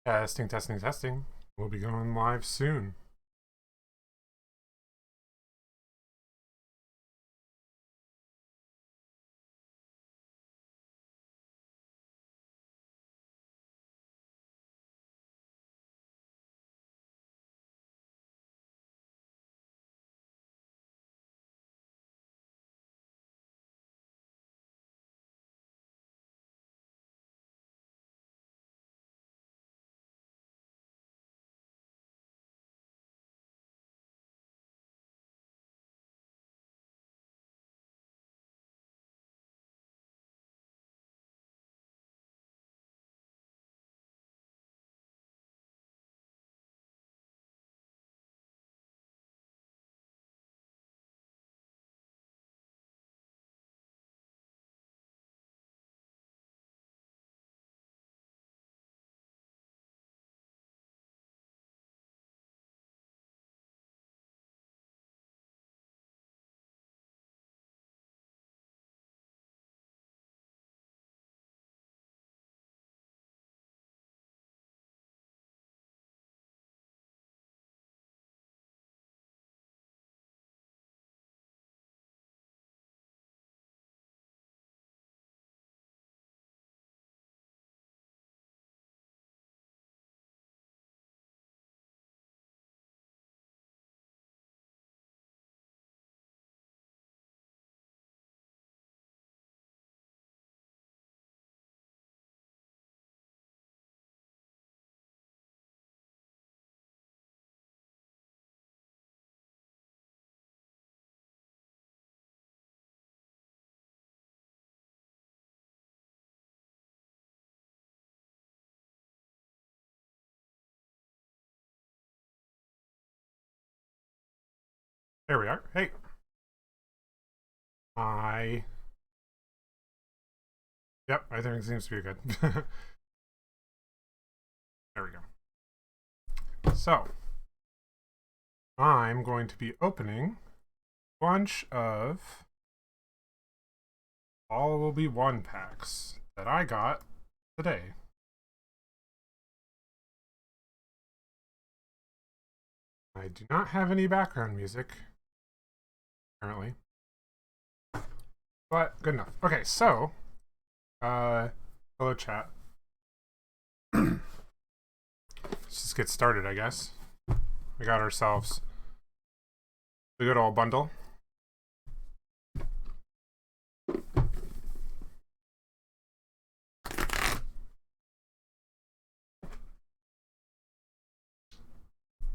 Testing, testing, testing. We'll be going live soon. There we are. Hey. Yep, everything seems to be good. There we go. So, I'm going to be opening a bunch of All Will Be One packs that I got today. I do not have any background music currently, but good enough. Okay, so hello chat. Let's just get started, I guess. We got ourselves the good old bundle.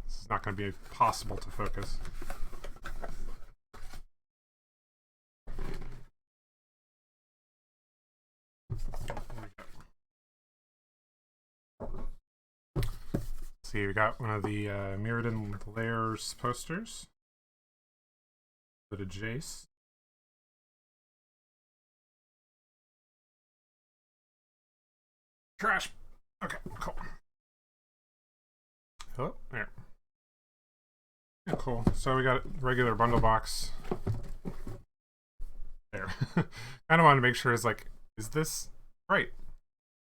This is not going to be possible to focus. See, we got one of the Mirrodin Lairs posters. Bit of Jace. Trash. Okay, cool. Oh, there. Yeah, cool. So we got regular bundle box. There. Kind of wanted to make sure it's like, is this right?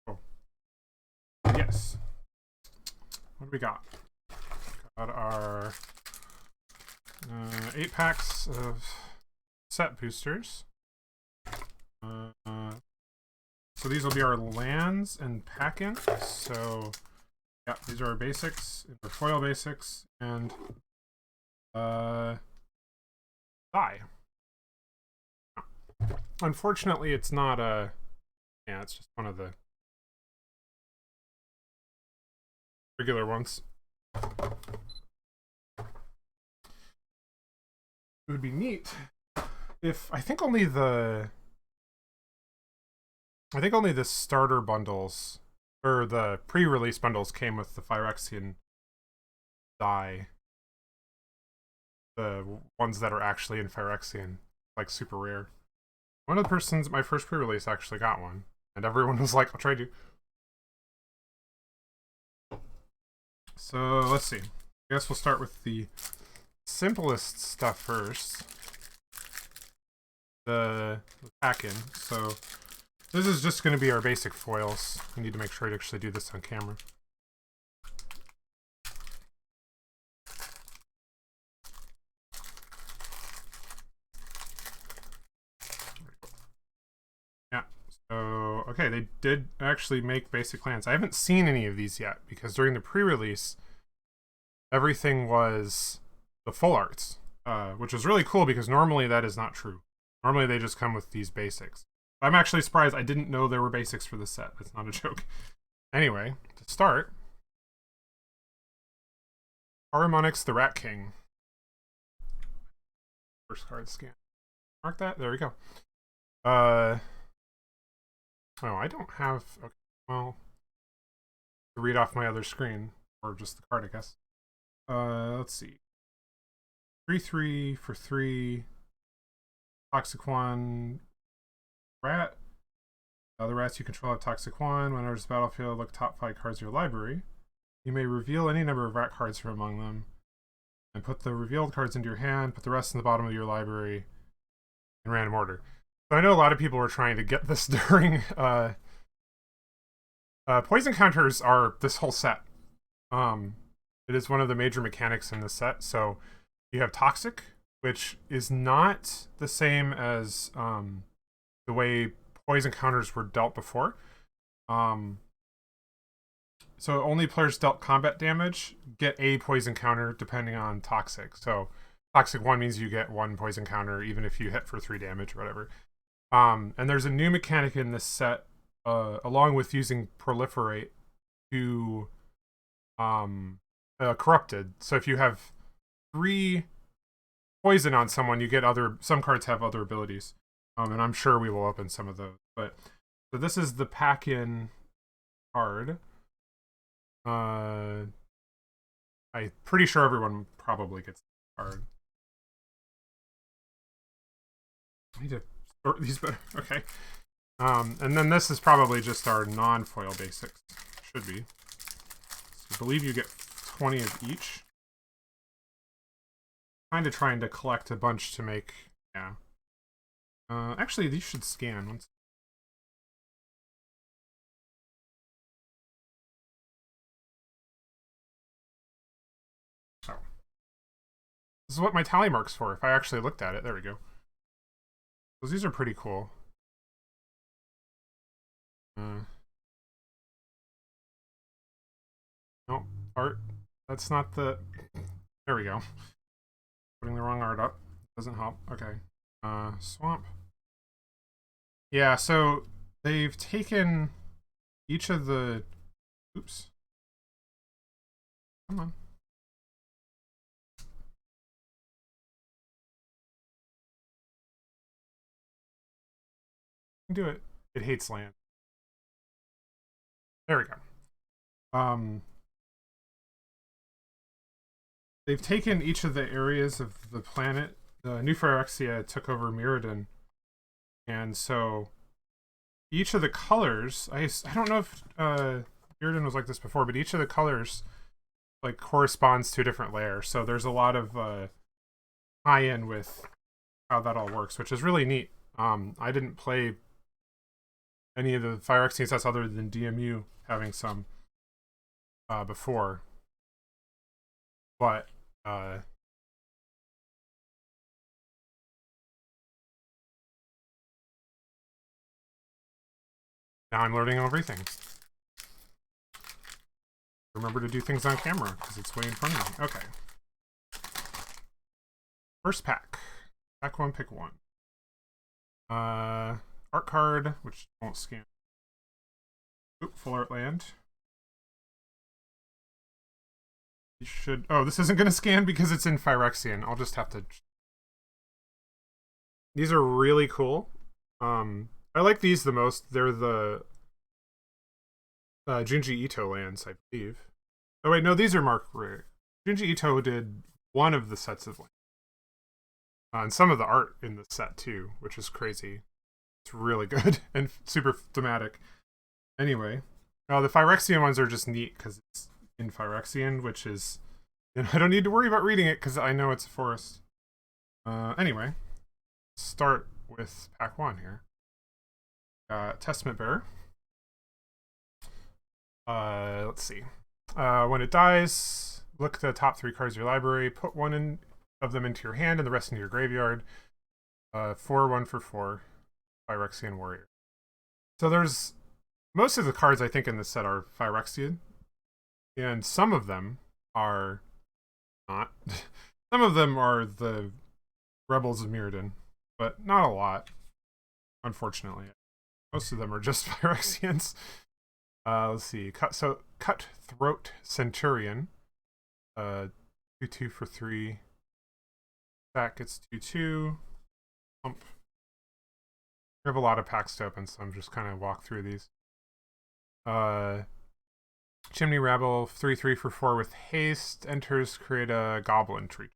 Oh. Yes. What do we got? Got our 8 packs of set boosters. So these will be our lands and pack-in. So yeah, these are our basics, our foil basics, and die. Unfortunately, it's not a. Yeah, it's just one of the regular ones. It would be neat if I think only the starter bundles or the pre-release bundles came with the Phyrexian die. The ones that are actually in Phyrexian, like super rare. One of the persons, my first pre-release, actually got one, and everyone was like, "I'll try to." So let's see. I guess we'll start with the simplest stuff first. The pack-in. So this is just going to be our basic foils. I need to make sure I actually do this on camera. Okay, they did actually make basic lands. I haven't seen any of these yet because during the pre-release, everything was the full arts, which was really cool because normally that is not true. Normally they just come with these basics. I'm actually surprised I didn't know there were basics for this set. That's not a joke. Anyway, to start, Harmonix the Rat King. First card scan. Mark that. There we go. Oh, I don't have... Okay, well, to read off my other screen, or just the card, I guess. Let's see. 3/3 for 3. Toxic 1. Rat. The rats you control have Toxic 1. When it enters the battlefield, look top 5 cards of your library. You may reveal any number of rat cards from among them. And put the revealed cards into your hand. Put the rest in the bottom of your library in random order. So I know a lot of people were trying to get this during... poison counters are this whole set. It is one of the major mechanics in this set. So you have Toxic, which is not the same as the way poison counters were dealt before. So only players dealt combat damage get a poison counter depending on Toxic. So Toxic 1 means you get 1 poison counter even if you hit for 3 damage or whatever. And there's a new mechanic in this set, along with using Proliferate to Corrupted. So if you have 3 poison on someone, you get some cards have other abilities. And I'm sure we will open some of those. But so this is the pack-in card. I'm pretty sure everyone probably gets the card. I need to sort these better. Okay. And then this is probably just our non-foil basics. Should be. So I believe you get 20 of each. Kind of trying to collect a bunch to make... Yeah. Actually, these should scan. Once. Oh. This is what my tally mark's for, if I actually looked at it. There we go. So these are pretty cool. Nope. Art. That's not the... There we go. Putting the wrong art up. Doesn't help. Okay. Swamp. Yeah, so they've taken each of the... Oops. Come on. Do it. It hates land. There we go. They've taken each of the areas of the planet. The New Phyrexia took over Mirrodin. And so each of the colors, I don't know if Mirrodin was like this before, but each of the colors like corresponds to a different layer. So there's a lot of tie-in with how that all works, which is really neat. I didn't play any of the Phyrexian sets other than DMU having some before. But now I'm learning everything. Remember to do things on camera because it's way in front of me. Okay. First pack. Pack 1, pick 1. Art card, which won't scan. Oop, full art land. You should... Oh, this isn't going to scan because it's in Phyrexian. I'll just have to... These are really cool. I like these the most. They're the Junji Ito lands, I believe. Oh, wait, no, these are Mark Rare. Junji Ito did one of the sets of lands. And some of the art in the set, too, which is crazy. It's really good and super thematic. Anyway, the Phyrexian ones are just neat because it's in Phyrexian, which is... And I don't need to worry about reading it because I know it's a forest. Anyway, start with pack 1 here. Testament Bearer. Let's see. When it dies, look at the top 3 cards of your library, put one of them into your hand and the rest into your graveyard. 4/1 for 4. Phyrexian Warrior. So there's most of the cards I think in this set are Phyrexian, and some of them are not. Some of them are the Rebels of Mirrodin, but not a lot, unfortunately. Most of them are just Phyrexians. Let's see. Cutthroat Centurion. 2/2 for 3. Back gets 2/2. Pump. We have a lot of packs to open, so I'm just kind of walk through these. Chimney Rabble, 3/3 for 4 with haste. Enters, create a goblin tree.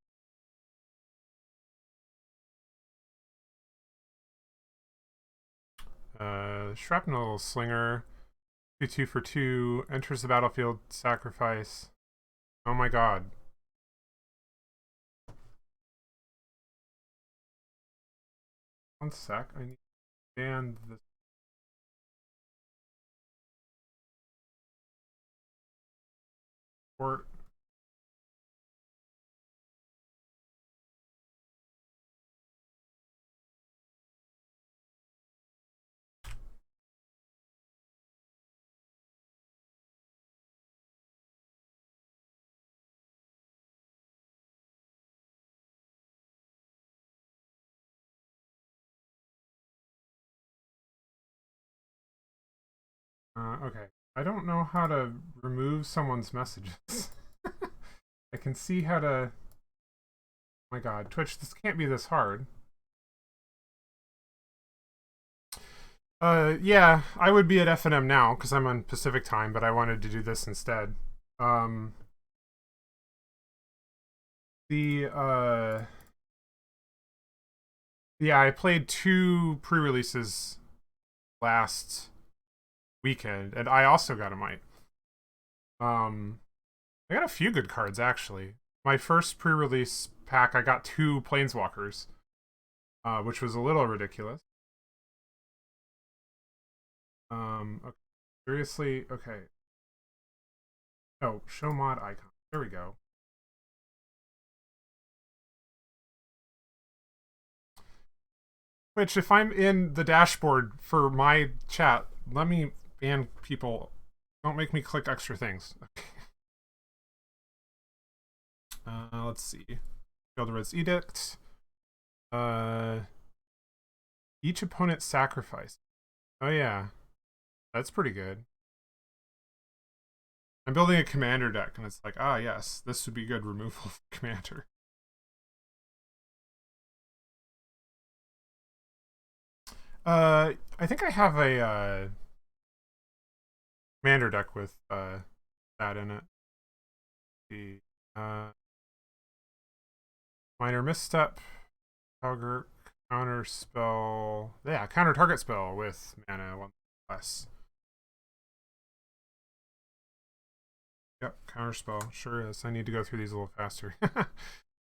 Shrapnel Slinger, 2/2 for 2. Enters the battlefield, sacrifice. Oh my god. One sec, I need to ban this. Port. Okay. I don't know how to remove someone's messages. I can see how to... Oh my god, Twitch, this can't be this hard. Yeah, I would be at F&M now, because I'm on Pacific time, but I wanted to do this instead. Yeah, I played 2 pre-releases last weekend, and I also got a mite. I got a few good cards, actually. My first pre-release pack, I got 2 Planeswalkers, which was a little ridiculous. Okay. Seriously? Okay. Oh, show mod icon. There we go. Which, if I'm in the dashboard for my chat, let me ban people. Don't make me click extra things. Let's see. Gildered's Edict. Each opponent sacrifice. Oh yeah. That's pretty good. I'm building a commander deck, and it's like, ah yes, this would be good removal of commander. I think I have a commander deck with that in it. The minor misstep, counter spell. Yeah, counter target spell with mana 1 less. Yep, counter spell. Sure is. I need to go through these a little faster.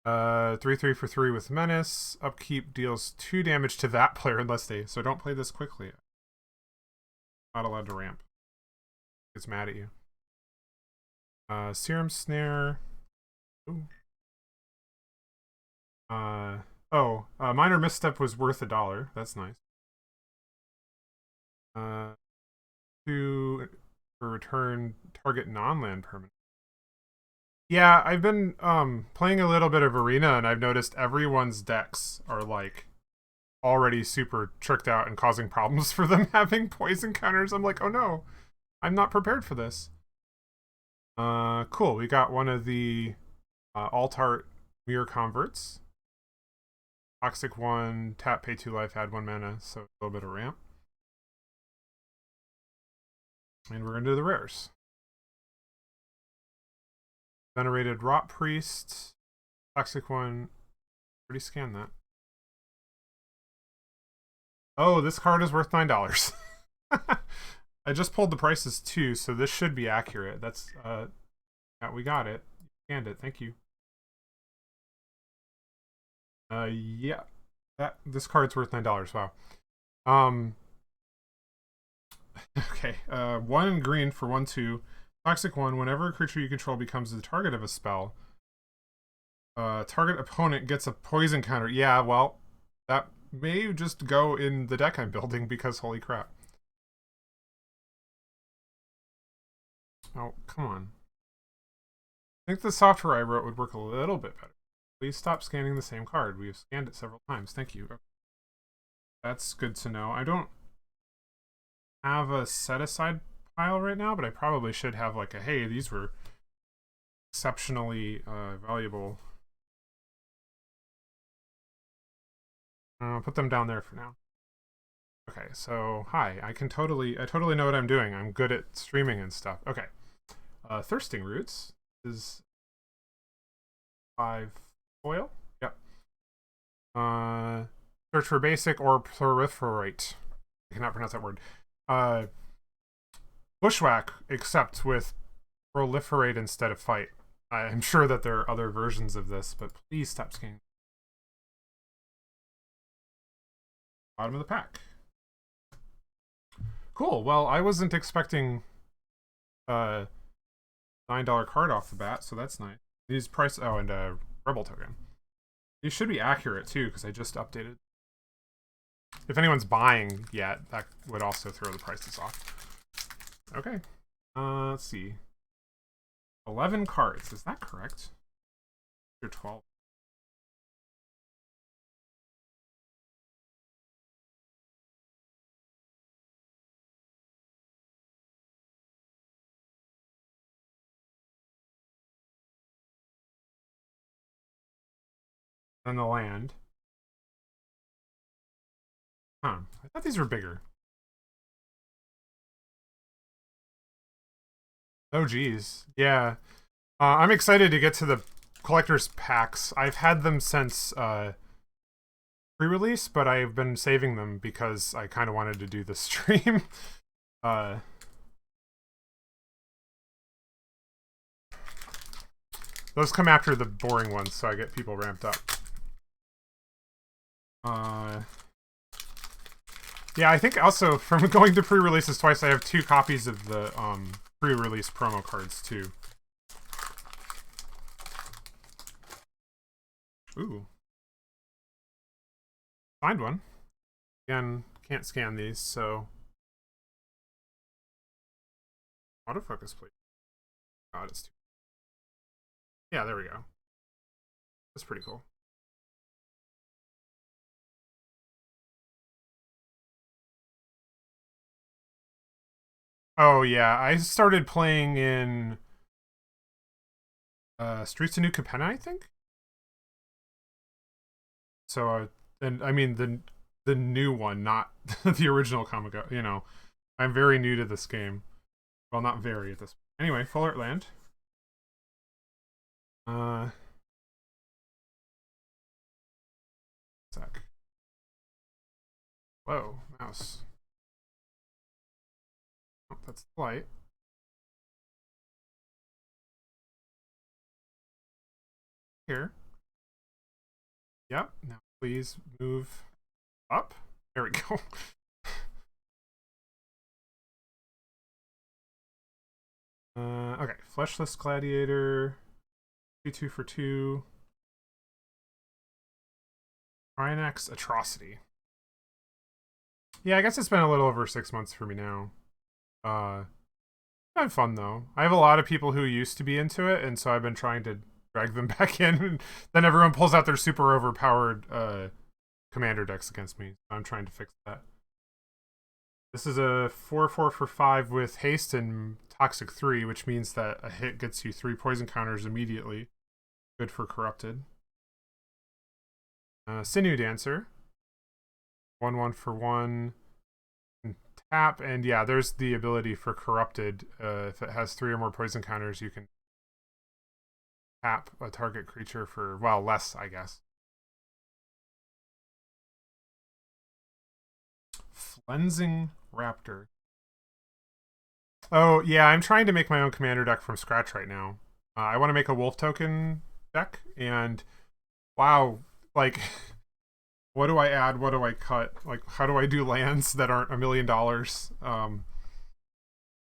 3/3 for 3 with menace. Upkeep deals 2 damage to that player unless they. So don't play this quickly. Not allowed to ramp. It's mad at you. Serum Snare. Ooh. Minor misstep was worth $1. That's nice. 2 for return target non-land permanent. Yeah, I've been playing a little bit of Arena, and I've noticed everyone's decks are like already super tricked out and causing problems for them having poison counters. I'm like, oh no, I'm not prepared for this. Cool. We got one of the Altart Mirror Converts. Toxic 1, tap, pay 2 life, add 1 mana, so a little bit of ramp. And we're into the rares. Venerated Rot Priest. Toxic 1. Already scanned that. Oh, this card is worth $9. I just pulled the prices too, so this should be accurate. That's yeah, we got it. Scanned it. Thank you. Yeah. This card's worth $9. Wow. Okay. 1 green for 1/2. Toxic 1. Whenever a creature you control becomes the target of a spell, target opponent gets a poison counter. Yeah, well, that may just go in the deck I'm building because holy crap. Oh, come on. I think the software I wrote would work a little bit better. Please stop scanning the same card. We have scanned it several times. Thank you. Okay. That's good to know. I don't have a set-aside pile right now, but I probably should have like a, hey, these were exceptionally valuable. I'll put them down there for now. Okay, so hi, I totally know what I'm doing. I'm good at streaming and stuff. Okay, thirsting roots is 5 foil. Yep. Search for basic or proliferate. I cannot pronounce that word. Bushwhack, except with proliferate instead of fight. I'm sure that there are other versions of this, but please stop scanning. Bottom of the pack. Cool. Well, I wasn't expecting $9 card off the bat, so that's nice. These price. Oh, and a rebel token. These should be accurate too, because I just updated. If anyone's buying yet, that would also throw the prices off. Okay. Let's see. 11 cards. Is that correct? Or 12. Then the land. Huh. I thought these were bigger. Oh, geez. Yeah. I'm excited to get to the collector's packs. I've had them since pre-release, but I've been saving them because I kind of wanted to do the stream. Those come after the boring ones, so I get people ramped up. Yeah, I think also from going to pre-releases twice, I have 2 copies of the pre-release promo cards too. Ooh. Find one. Again, can't scan these, so autofocus, please. God, it's too. Yeah, there we go. That's pretty cool. Oh yeah, I started playing in Streets of New Capenna, I think. So, and I mean the new one, not the original comic. You know, I'm very new to this game. Well, not very at this point. Anyway, Full Art Land. Sec. Whoa, mouse. Oh, that's the light. Here. Yep. Now please move up. There we go. Okay. Fleshless Gladiator. 2 for 2. Rhinax Atrocity. Yeah, I guess it's been a little over 6 months for me now. Kind of fun though. I have a lot of people who used to be into it, and so I've been trying to drag them back in. And then everyone pulls out their super overpowered commander decks against me. I'm trying to fix that. This is a 4/4 for 5 with haste and toxic 3, which means that a hit gets you 3 poison counters immediately. Good for corrupted. Sinew Dancer. 1/1 for 1. Tap, and yeah, there's the ability for corrupted. If it has 3 or more poison counters, you can tap a target creature for, well, less, I guess. Flensing Raptor. Oh, yeah, I'm trying to make my own commander deck from scratch right now. I want to make a wolf token deck, and wow, like, what do I add? What do I cut? Like, how do I do lands that aren't $1 million?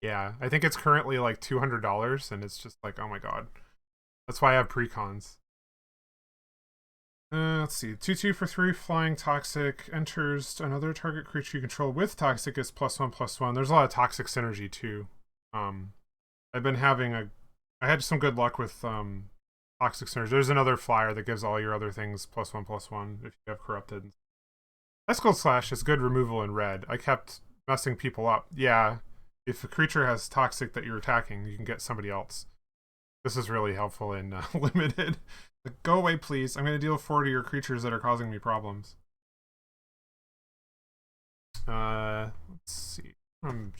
Yeah, I think it's currently like $200, and it's just like, oh my god. That's why I have precons. Let's see. 2/2 for 3, flying toxic. Enters another target creature you control with toxic is +1/+1. There's a lot of toxic synergy too. I've been having I had some good luck with Toxic Surge. There's another flyer that gives all your other things +1/+1 if you have Corrupted. Escald Slash is good removal in red. I kept messing people up. Yeah, if a creature has Toxic that you're attacking, you can get somebody else. This is really helpful in limited. Like, go away, please. I'm going to deal 4 to your creatures that are causing me problems. Let's see. Oh.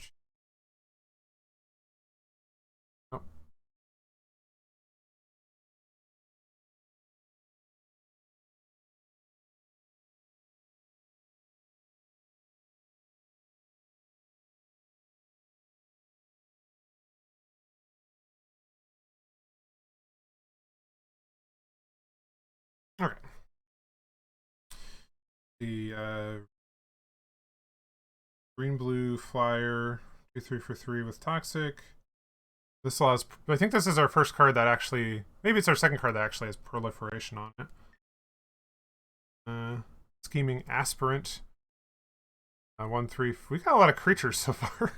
Okay. The green-blue flyer, 2/3 for 3 with Toxic. This allows. I think this is our first card that actually. Maybe it's our second card that actually has Proliferation on it. Scheming Aspirant. 1/3. We got a lot of creatures so far.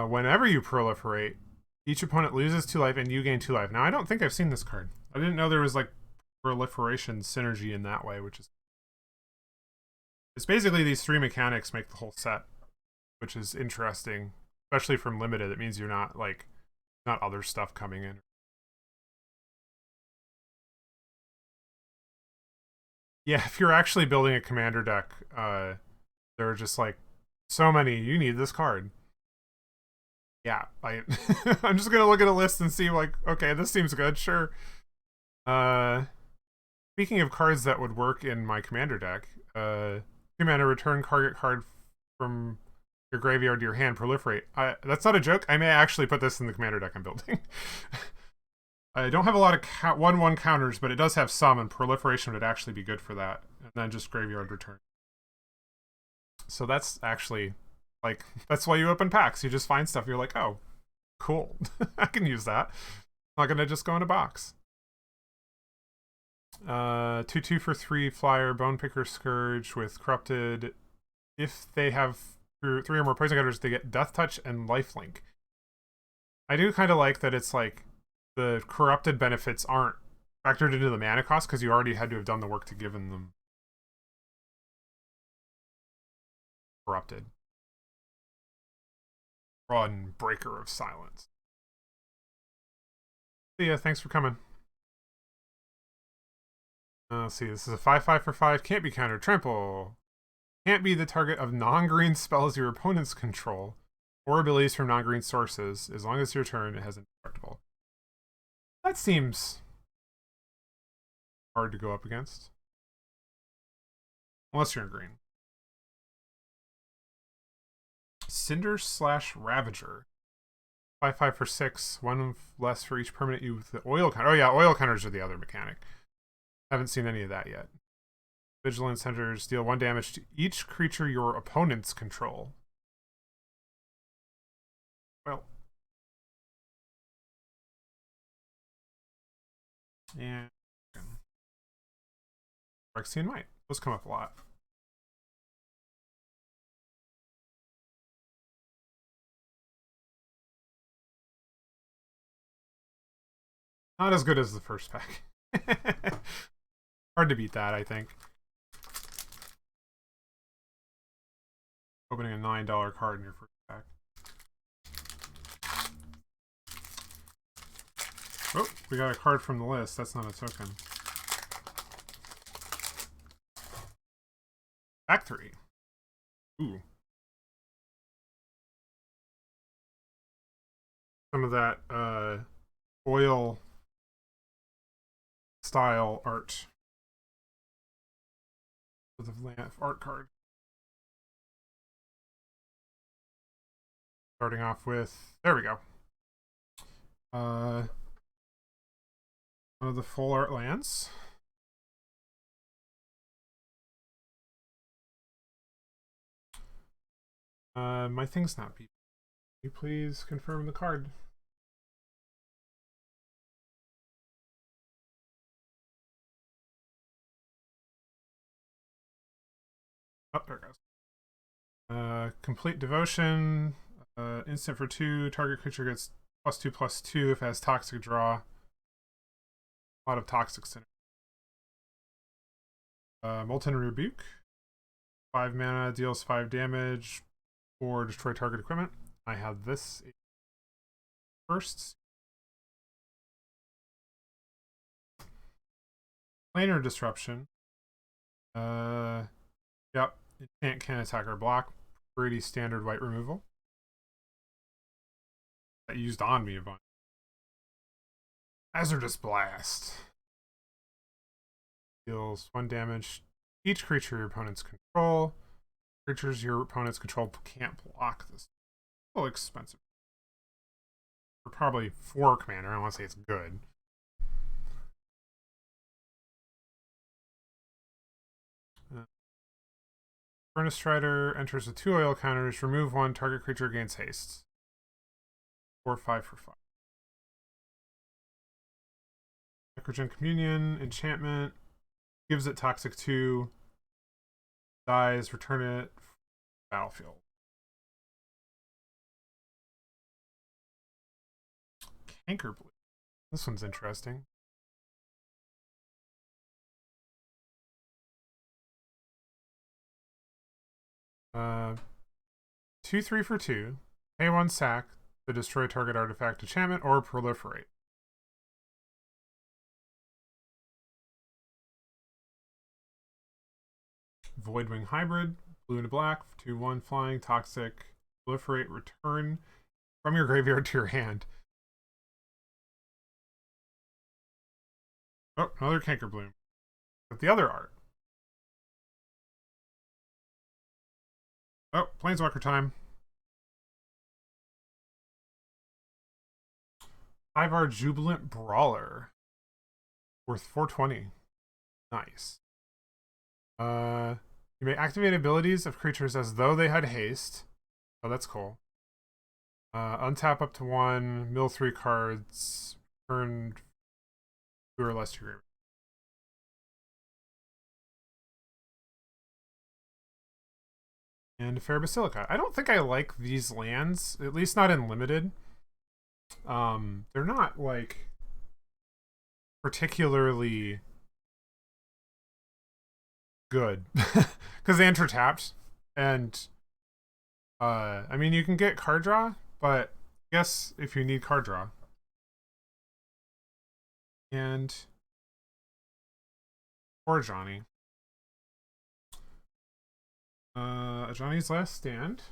Whenever you proliferate, each opponent loses 2 life and you gain 2 life. Now, I don't think I've seen this card. I didn't know there was like proliferation synergy in that way, which is. It's basically these 3 mechanics make the whole set, which is interesting, especially from limited. It means you're not like not other stuff coming in. Yeah, if you're actually building a commander deck, there are just like so many. You need this card. Yeah, I'm just gonna look at a list and see like, okay, this seems good. Sure. Speaking of cards that would work in my commander deck, 2 mana, return target card from your graveyard to your hand, proliferate. That's not a joke. I may actually put this in the commander deck I'm building. I don't have a lot of 1/1 counters, but it does have some, and proliferation would actually be good for that. And then just graveyard return. So that's actually, like, that's why you open packs. You just find stuff. You're like, oh, cool. I can use that. I'm not going to just go in a box. 2/2 for 3 flyer, Bone Picker Scourge with Corrupted. If they have 3 or more poison counters, they get Death Touch and Lifelink. I do kind of like that it's like the Corrupted benefits aren't factored into the mana cost because you already had to have done the work to give them Corrupted. Run, Breaker of Silence. See ya, thanks for coming. Let's see, this is a 5/5 for 5. Can't be countered. Trample. Can't be the target of non-green spells your opponents control or abilities from non-green sources. As long as your turn, it has indestructible. That seems hard to go up against. Unless you're in green. Cinder / Ravager. 5/5 for 6. 1 less for each permanent you with the oil counter. Oh yeah, oil counters are the other mechanic. Haven't seen any of that yet. Vigilance centers deal 1 damage to each creature your opponents control. Well. Yeah. Phyrexian Might. Those come up a lot. Not as good as the first pack. Hard to beat that, I think. Opening a $9 card in your first pack. Oh, we got a card from the list. That's not a token. Pack 3. Ooh. Some of that oil style art. With the art card. Starting off with, there we go. One of the full art lands. My thing's not beeping. Can you please confirm the card? Oh, there it goes. Complete Devotion. Instant for 2. Target creature gets +2/+2 if it has toxic draw. A lot of toxic synergy. Molten Rebuke. 5 mana, deals 5 damage, or destroy target equipment. I have this first. Planar Disruption. Yep. Enchant can attack or block. Pretty standard white removal. That used on me a bunch. Hazardous Blast. Deals 1 damage. Each creature your opponents control. Creatures your opponents control can't block this. A little expensive. For probably 4 commander. I don't want to say it's good. Furnace Strider enters with 2 oil counters. Remove 1. Target creature gains haste. 4/5 for 5. Necrogen Communion. Enchantment. Gives it Toxic 2. Dies. Return it. Battlefield. Canker Blue. This one's interesting. Uh, 2/3 for 2. Pay 1 sack to destroy target artifact, enchantment, or proliferate. Voidwing Hybrid, blue and black, 2/1 flying, toxic, proliferate, return from your graveyard to your hand. Oh, another Canker Bloom. But the other art. Oh, Planeswalker time. Ivar Jubilant Brawler. Worth 420. Nice. You may activate abilities of creatures as though they had haste. Oh, that's cool. Untap up to 1, mill 3 cards, turn 2 or less to your graveyard. And Fair Basilica. I don't think I like these lands, at least not in limited. They're not like particularly good because they enter tapped, and I mean you can get card draw, but I guess if you need card draw. And poor Johnny. Johnny's Last Stand.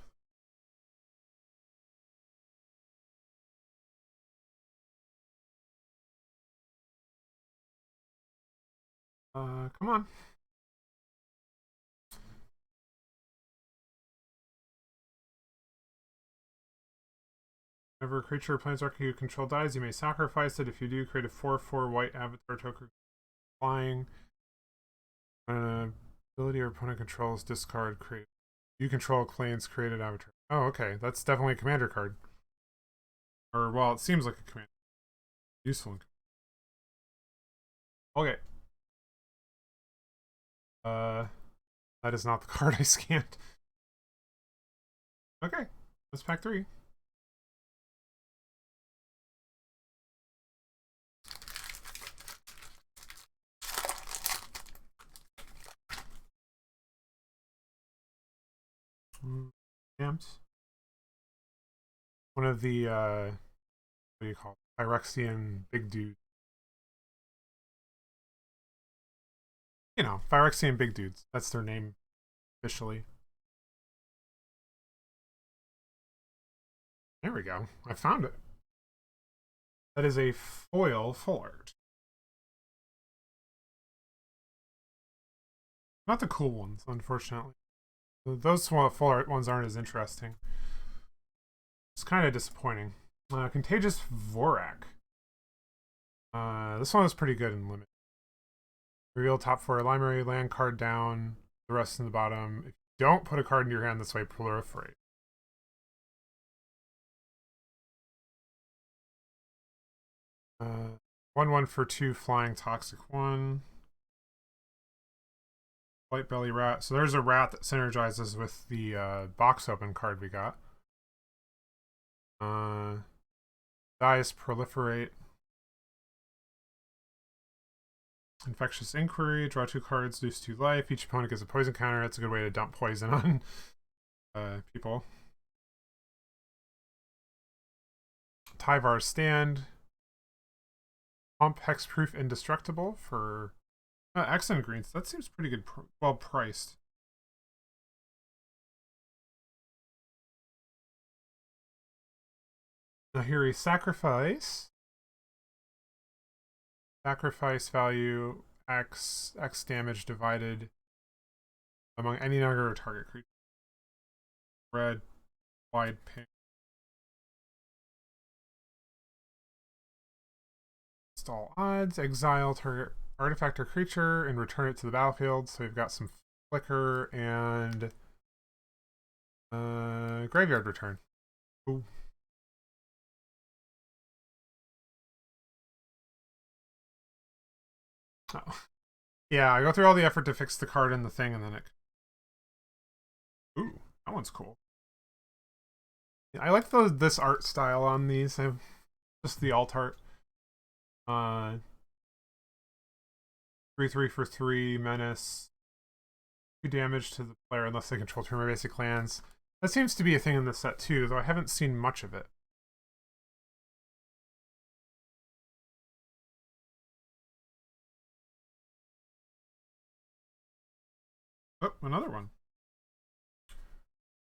Come on. Whenever a creature or planeswalker you control dies, you may sacrifice it. If you do, create a 4/4 white avatar token flying. Ability or opponent controls, discard, create. You control claims created avatar. Oh, okay. That's definitely a commander card. Or, well, it seems like a commander. Useful. Okay. That is not the card I scanned. Okay. Let's pack 3. Stamps. One of the what do you call it? Phyrexian big dudes. You know, Phyrexian big dudes. That's their name officially. There we go. I found it. That is a foil full art. Not the cool ones, unfortunately. Those full art ones aren't as interesting. It's kind of disappointing. Contagious Vorak. This one is pretty good in limit. Reveal top 4 library land card down, the rest in the bottom. If you don't put a card in your hand this way, proliferate. Uh, 1/1 for 2 flying toxic 1. White belly rat. So there's a rat that synergizes with the box open card we got. Dies proliferate. Infectious Inquiry. Draw 2 cards, lose 2 life. Each opponent gets a poison counter. That's a good way to dump poison on people. Tyvar's Stand. Pump Hexproof Indestructible for accent greens. That seems pretty good, well priced. Nahiri Sacrifice. Sacrifice value X damage divided among any number of target creatures. Red, wide, pink. Install odds. Exile target artifact or creature and return it to the battlefield. So we've got some flicker and graveyard return. Ooh. Oh. Yeah, I go through all the effort to fix the card in the thing, and then it... Ooh, that one's cool. I like this art style on these. I've just the alt art. 3/3 for 3, menace. 2 damage to the player unless they control 2 of my basic lands. That seems to be a thing in the set too, though I haven't seen much of it. Oh, another one.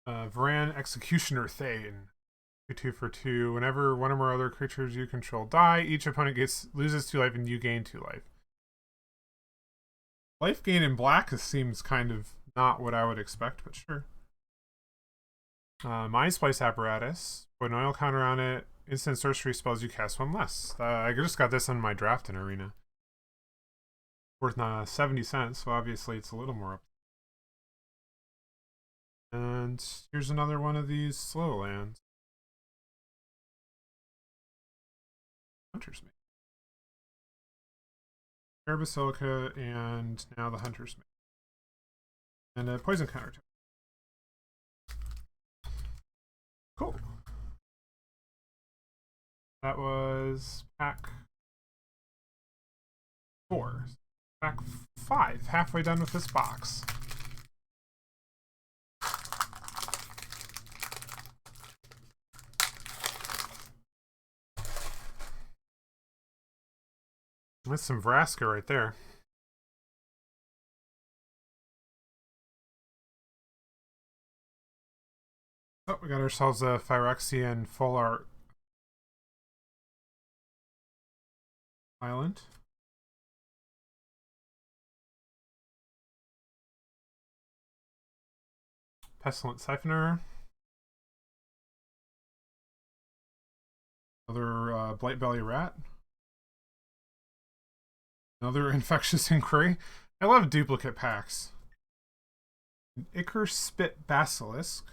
Varan Executioner Thane. 2 for 2. Whenever one or more other creatures you control die, each opponent loses 2 life and you gain 2 life. Life gain in black seems kind of not what I would expect, but sure. Mind Splice Apparatus. Put an oil counter on it. Instant sorcery spells you cast 1 less. I just got this on my draft in Arena. Worth 70 cents, so obviously it's a little more up. And here's another one of these slow lands. Hunter's Mate. Air Basilica, and now the Hunter's Mate. And a poison counter. Cool. That was pack 4. Pack 5. Halfway done with this box. That's some Vraska right there. Oh, we got ourselves a Phyrexian full art island. Pestilent Siphoner. Another Blightbelly Rat. Another Infectious Inquiry. I love duplicate packs. An Ichor Spit Basilisk.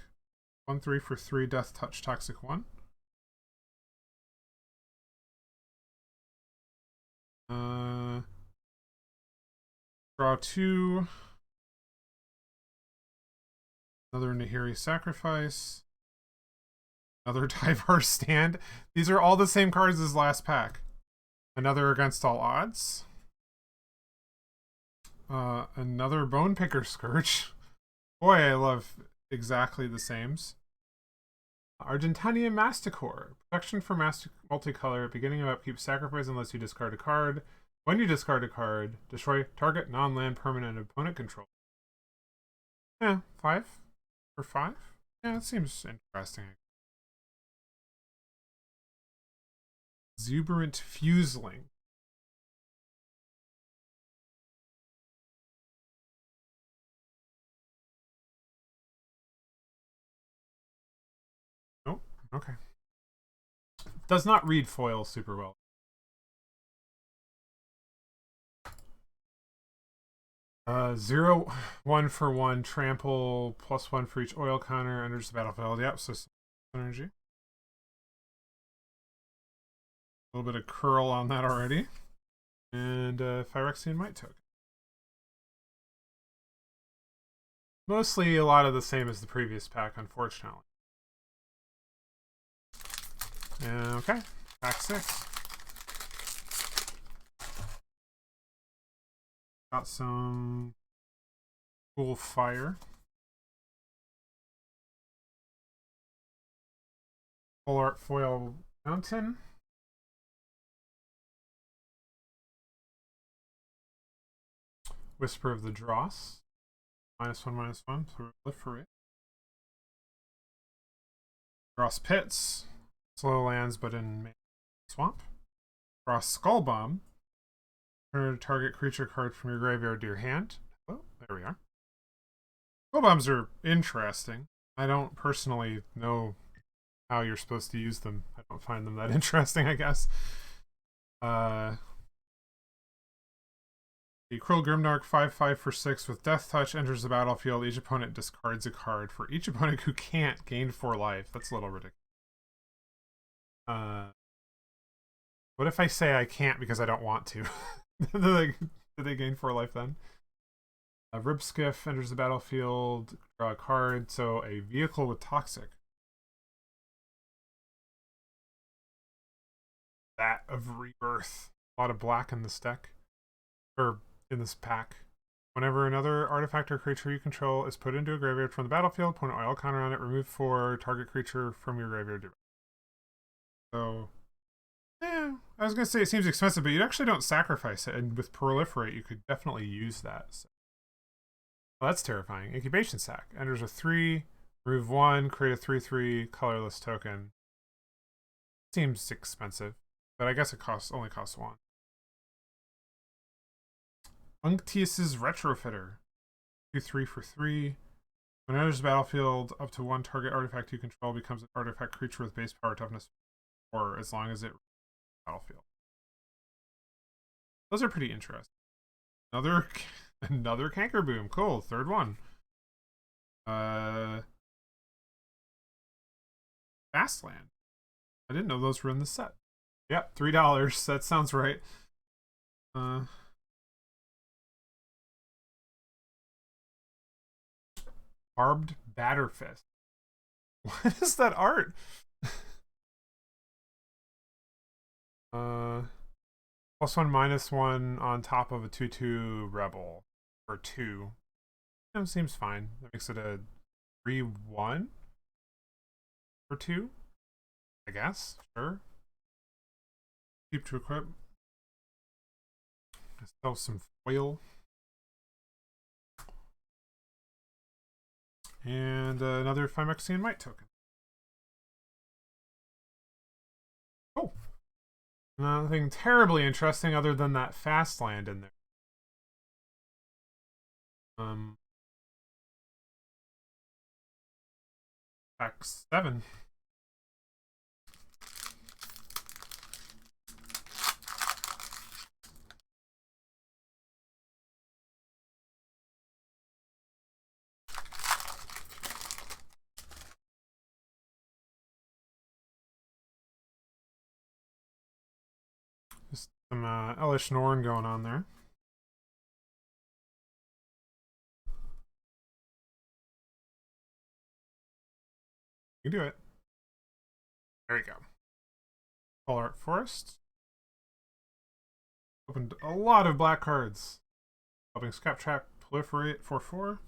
1/3 for 3, Death Touch, Toxic 1. Draw 2. Another Nahiri Sacrifice. Another Tyvar's Stand. These are all the same cards as last pack. Another Against All Odds. Another Bone Picker Scourge. Boy, I love exactly the sames. Argentinian Masticore. Protection for multicolor. At beginning of upkeep, sacrifice unless you discard a card. When you discard a card, destroy target non-land permanent opponent control. Yeah, 5 for 5. Yeah, that seems interesting. Exuberant Fuseling. Oh, okay. Does not read foil super well. Zero 1 for 1 trample +1 for each oil counter enters the battlefield. Yep, so energy. A little bit of curl on that already. And Phyrexian Might token. Mostly a lot of the same as the previous pack, unfortunately. Okay. Pack 6. Got some cool fire. Full art foil mountain. Whisper of the Dross. -1/-1. Proliferate. Dross Pits. Slow lands, but in swamp. Dross Skull Bomb. Turn a target creature card from your graveyard to your hand. Oh, there we are. Skull Bombs are interesting. I don't personally know how you're supposed to use them. I don't find them that interesting, I guess. The Cruel Grimdark 5/5 for 6 with Death Touch enters the battlefield. Each opponent discards a card. For each opponent who can't, gain 4 life. That's a little ridiculous. What if I say I can't because I don't want to? Do they gain 4 life then? Rib Skiff enters the battlefield. Draw a card. So a vehicle with Toxic. That of Rebirth. A lot of black in this deck. Or in this pack. Whenever another artifact or creature you control is put into a graveyard from the battlefield, put an oil counter on it, remove 4 target creature from your graveyard. So, yeah, I was going to say it seems expensive, but you actually don't sacrifice it. And with Proliferate, you could definitely use that. So. Well, that's terrifying. Incubation Sac. Enters a 3, remove 1, create a 3/3 colorless token. Seems expensive, but I guess it only costs 1. Unctius's Retrofitter. 2/3 for 3. When it enters the battlefield, up to 1 target artifact you control becomes an artifact creature with base power toughness 4 as long as it battlefield. Those are pretty interesting. Another Cankerboom. Cool. 3rd one. Fastland. I didn't know those were in the set. Yep, $3. That sounds right. Barbed Batterfist. What is that art? +1/-1 on top of a 2/2 Rebel for 2. Seems fine. That makes it a 3/1 for 2. I guess. Sure. Cheap to equip. Sell some foil. And another Phyrexian Might token. Oh! Nothing terribly interesting other than that fast land in there. Pack 7. Just some Elish Norn going on there. You can do it. There you go. Full Art Forest. Opened a lot of black cards. Helping Scrap Trap Proliferate 4/4.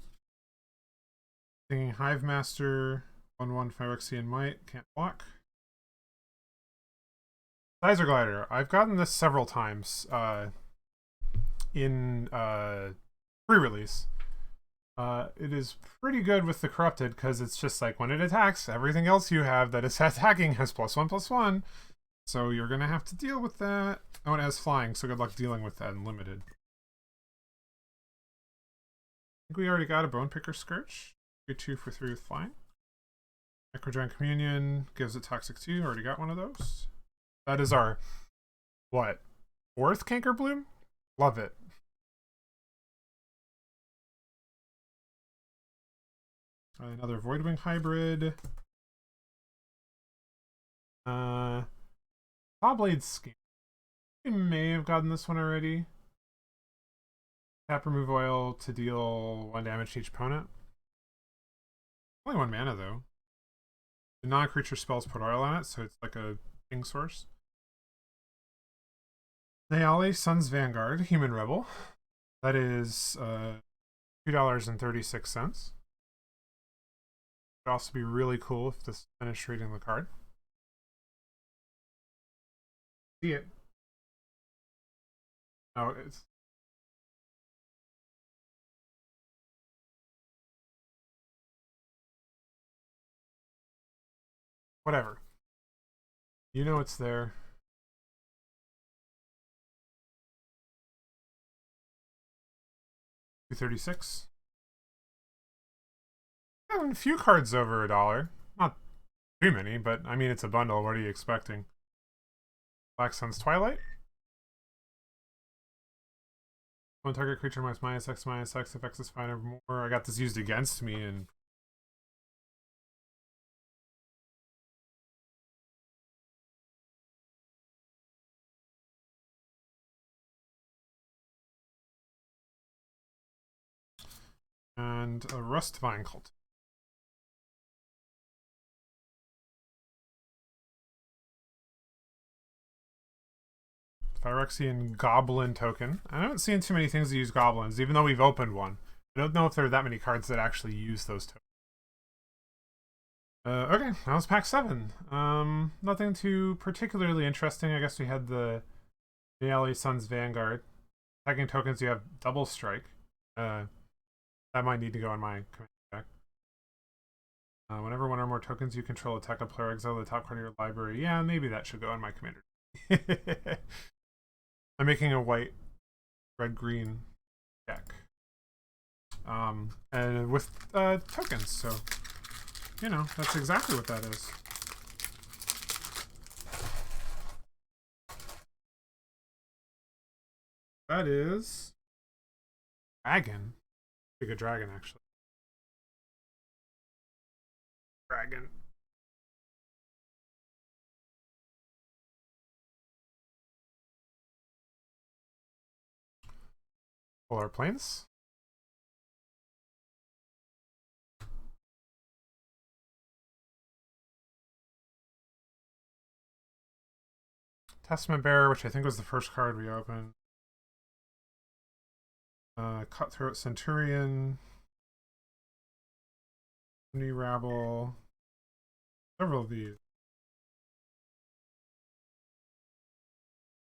Singing Hive Master 1/1 Phyrexian Might. Can't block. Sizer Glider. I've gotten this several times in pre-release. It is pretty good with the Corrupted because it's just like when it attacks, everything else you have that is attacking has +1/+1. So you're going to have to deal with that. Oh, it has flying, so good luck dealing with that in limited. I think we already got a Bone Picker Scourge. 2 for 3 with flying. Necrogiant Communion gives it Toxic 2. Already got one of those. That is our, what, 4th Cankerbloom? Love it. Another Voidwing Hybrid. Clawblade Scan. We may have gotten this one already. Tap remove oil to deal 1 damage to each opponent. Only 1 mana though. The non-creature spells put oil on it, so it's like a ping source. Nayali Sun's Vanguard, Human Rebel. That is $2.36. Would also be really cool if this finished reading the card. See it. Oh, it's whatever. You know it's there. $2.36. A few cards over $1. Not too many, but I mean it's a bundle. What are you expecting? Black Sun's Twilight. One target creature -X/-X if X is 5 or more. I got this used against me and a Rustvine Cult. Phyrexian Goblin token. I haven't seen too many things that use goblins, even though we've opened one. I don't know if there are that many cards that actually use those tokens. Okay, that was pack 7. Nothing too particularly interesting. I guess we had the Nayali Sun's Vanguard. Attacking tokens, you have Double Strike. That might need to go in my command deck. Whenever one or more tokens you control attack a player, exile the top card of your library. Yeah, maybe that should go in my commander. I'm making a white, red-green deck. And with tokens, so you know, that's exactly what that is. That is dragon. Pretty good dragon, actually. Dragon. Polar Plains. Testament Bearer, which I think was the first card we opened. Cutthroat Centurion. Knee Rabble. Several of these.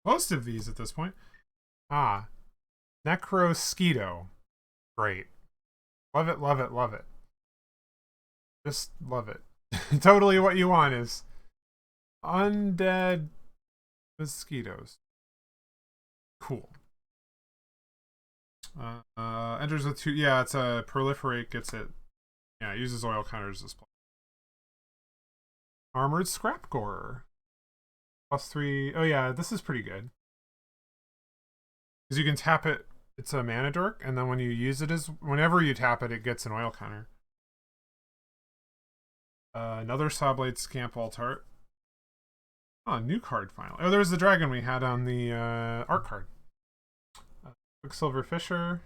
Most of these at this point. Necrosquito. Great. Love it, love it, love it. Just love it. Totally what you want is undead mosquitoes. Cool. Enters with 2. Yeah, it's a proliferate, gets it. Yeah, it uses oil counters as well. Armored Scrapgorer. +3. Oh yeah, this is pretty good. Because you can tap it, it's a mana dork, and then when you use it whenever you tap it, it gets an oil counter. Another Sawblade Scamp Altart. Oh, new card finally. Oh, there's the dragon we had on the art card. Quicksilver Fisher.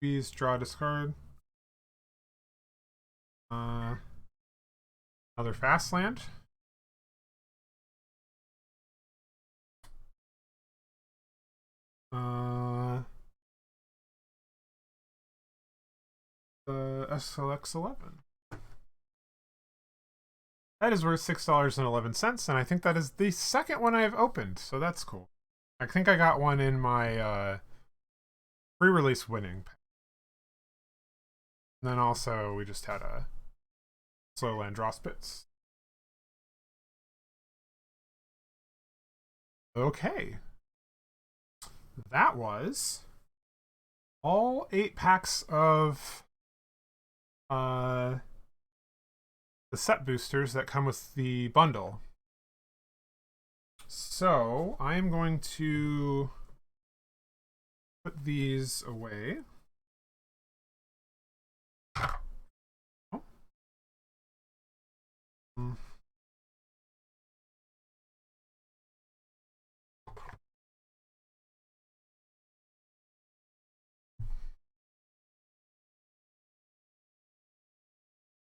Bees, draw, discard. Another Fastland. The SLX11. That is worth $6.11, and I think that is the second one I've opened, so that's cool. I think I got one in my pre-release winning. And then also we just had a Slowland Draw Spits. Okay. That was all 8 packs of the set boosters that come with the bundle. So I'm going to put these away. Oh.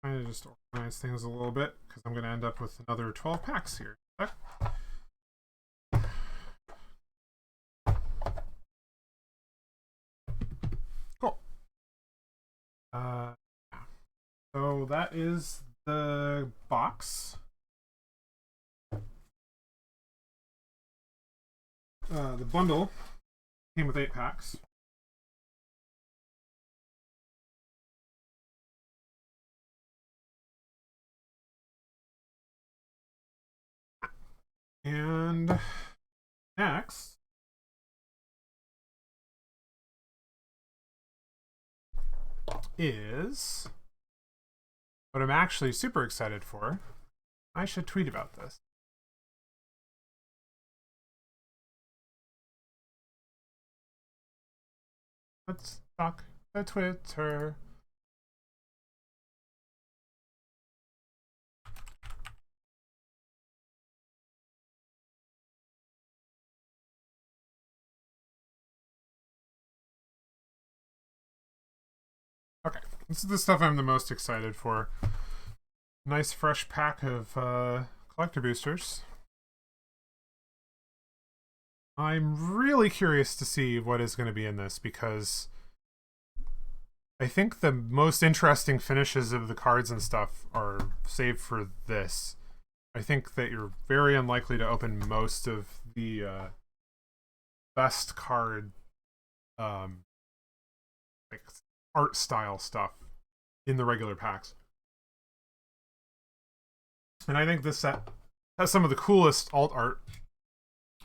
Trying to just organize things a little bit because I'm going to end up with another 12 packs here. Yeah. So that is the box. The bundle came with 8 packs. And next is what I'm actually super excited for. I should tweet about this. Let's talk the Twitter. Okay, this is the stuff I'm the most excited for. Nice fresh pack of collector boosters. I'm really curious to see what is going to be in this because I think the most interesting finishes of the cards and stuff are saved for this. I think that you're very unlikely to open most of the best card like art style stuff in the regular packs. And I think this set has some of the coolest alt art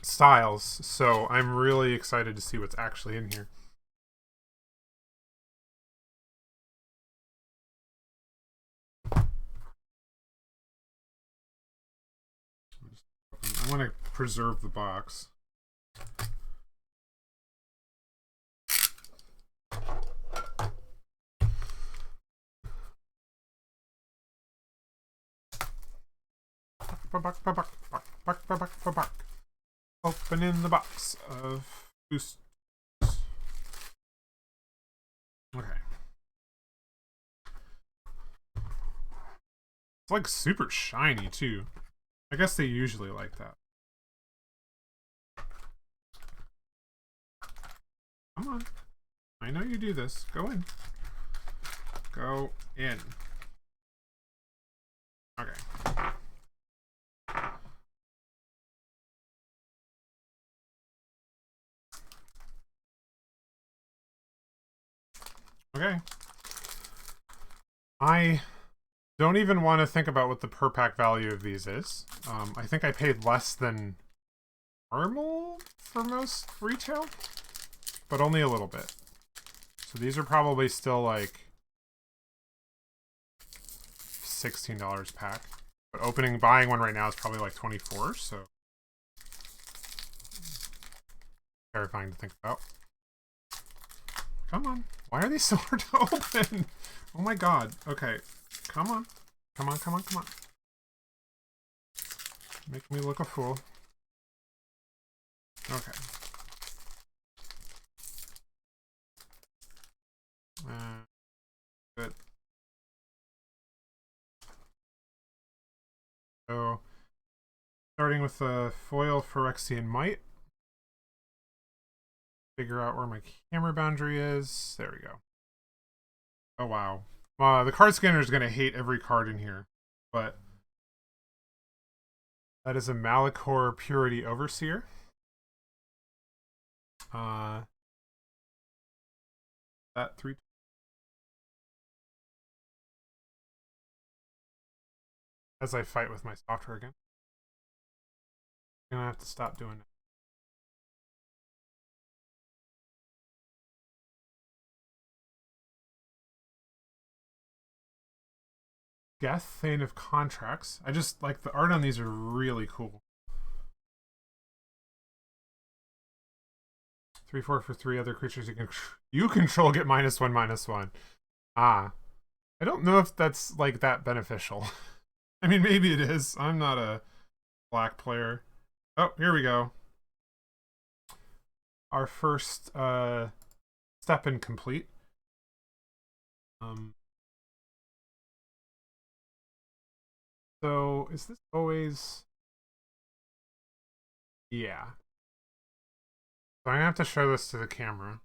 styles, so I'm really excited to see what's actually in here. I want to preserve the box. Opening the box of boosts. Okay. It's like super shiny too. I guess they usually like that. Come on. I know you do this. Go in. Go in. Okay. Okay. I don't even want to think about what the per pack value of these is. I think I paid less than normal for most retail, but only a little bit. So these are probably still like $16 pack. But buying one right now is probably like 24, so terrifying to think about. Come on. Why are these so hard to open? Oh my god. Okay. Come on. Come on, come on, come on. Make me look a fool. Okay. Good. So, starting with the foil Phyrexian Might. Figure out where my camera boundary is. There we go. Oh, wow. The card scanner is going to hate every card in here, but that is a Malachor Purity Overseer. That 3. As I fight with my software again. I'm going to have to stop doing it. Geth, Thane of Contracts. I just like the art on these are really cool. 3/4 for 3 other creatures you control get -1/-1. Ah. I don't know if that's like that beneficial. I mean, maybe it is. I'm not a black player. Oh, here we go. Our first step in complete. So is this always? Yeah. So I'm gonna have to show this to the camera.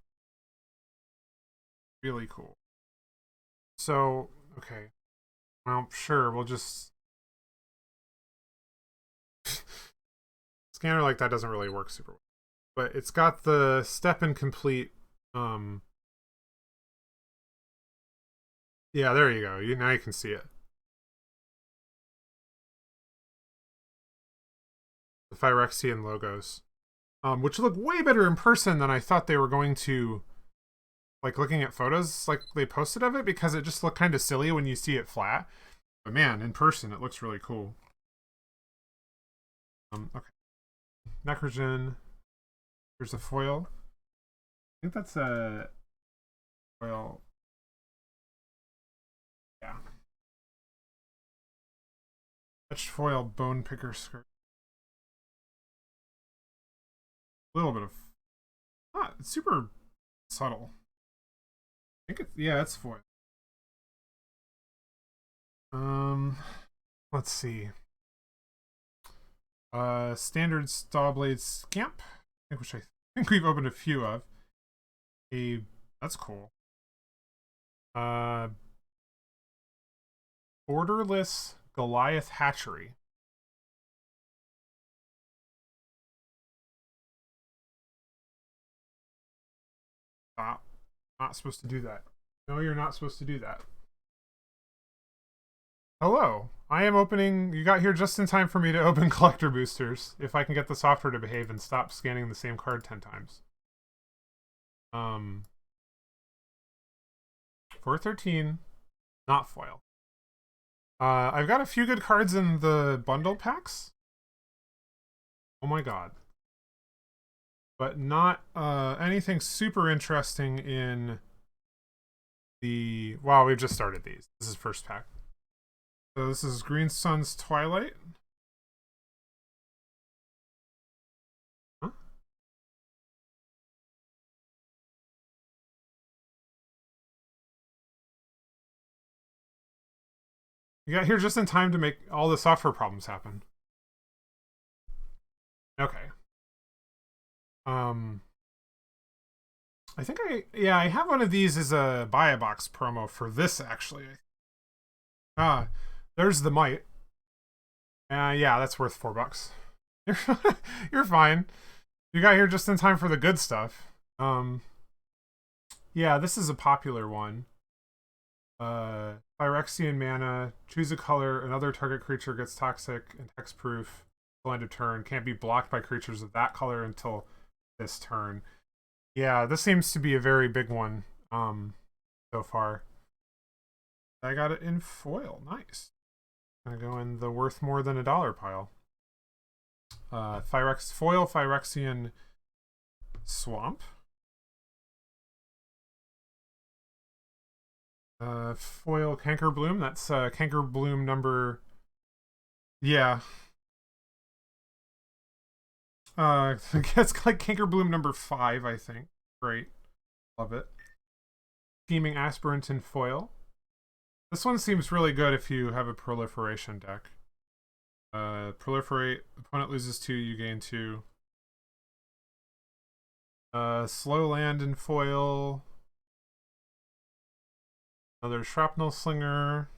Really cool. So, okay. Well, sure, we'll just... Scanner like that doesn't really work super well. But it's got the step and complete... Yeah, there you go. Now you can see it. The Phyrexian logos. Which look way better in person than I thought they were going to... Like, looking at photos like they posted of it, because it just looked kind of silly when you see it flat. But man, in person, it looks really cool. Okay. Necrogen. Here's a foil. I think that's a foil. Yeah. Etched foil bone picker skirt. A little bit of... It's super subtle. I think it's... Yeah, it's foil. Let's see. Standard Stawblade Scamp, which I think we've opened a few of. That's cool. Borderless Goliath Hatchery. Stop. Not supposed to do that. No, you're not supposed to do that. Hello. I am opening... You got here just in time for me to open collector boosters. If I can get the software to behave and stop scanning the same card 10 times. 413. Not foil. I've got a few good cards in the bundle packs. Oh my god. But not anything super interesting in the... Wow, we've just started these. This is first pack. So this is Green Sun's Twilight. Huh? You got here just in time to make all the software problems happen. Okay. I think I have one of these as a buy a box promo for this, actually. There's the Might. Yeah, that's worth $4. You're fine. You got here just in time for the good stuff. Yeah, this is a popular one. Phyrexian mana, choose a color, another target creature gets toxic and hexproof till end of turn, can't be blocked by creatures of that color until this turn. Yeah, this seems to be a very big one so far. I got it in foil. Nice. Gonna go in the worth more than $1 pile. Foil Phyrexian Swamp. Foil Cankerbloom. That's Cankerbloom number... Yeah. It's like Cankerbloom number 5, I think. Great. Love it. Scheming Aspirant in foil. This one seems really good if you have a proliferation deck. Proliferate, opponent loses 2, you gain 2. Slow land in foil. Another Shrapnel Slinger.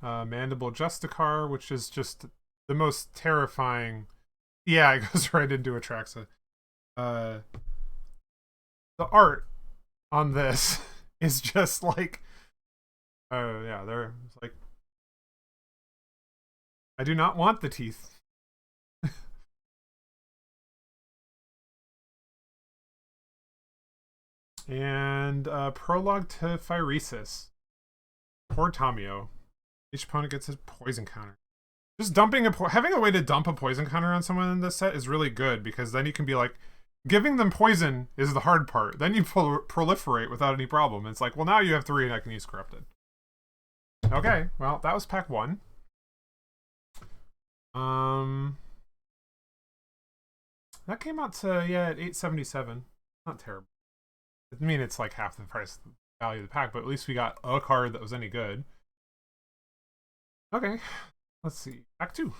Mandible Justicar, which is just the most terrifying... Yeah, it goes right into Atraxa. The art on this is just like... yeah, they're like... I do not want the teeth. And prologue to Phyresis. Poor Tamio. Each opponent gets a poison counter. Just dumping having a way to dump a poison counter on someone in this set is really good, because then you can be like, giving them poison is the hard part. Then you proliferate without any problem. It's like, well, now you have 3 and I can use Corrupted. Okay, well, that was pack 1. That came out to, yeah, at $8.77. Not terrible. I mean, it's like half the price value of the pack, but at least we got a card that was any good. Okay, let's see. Pack 2.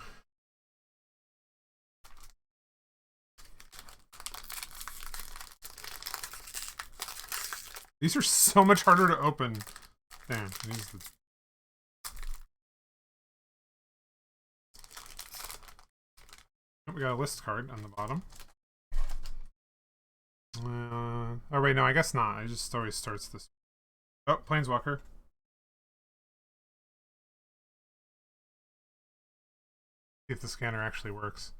These are so much harder to open. Damn. Oh, we got a list card on the bottom. Oh wait, no, I guess not. I just always starts this. Oh, Planeswalker. See if the scanner actually works.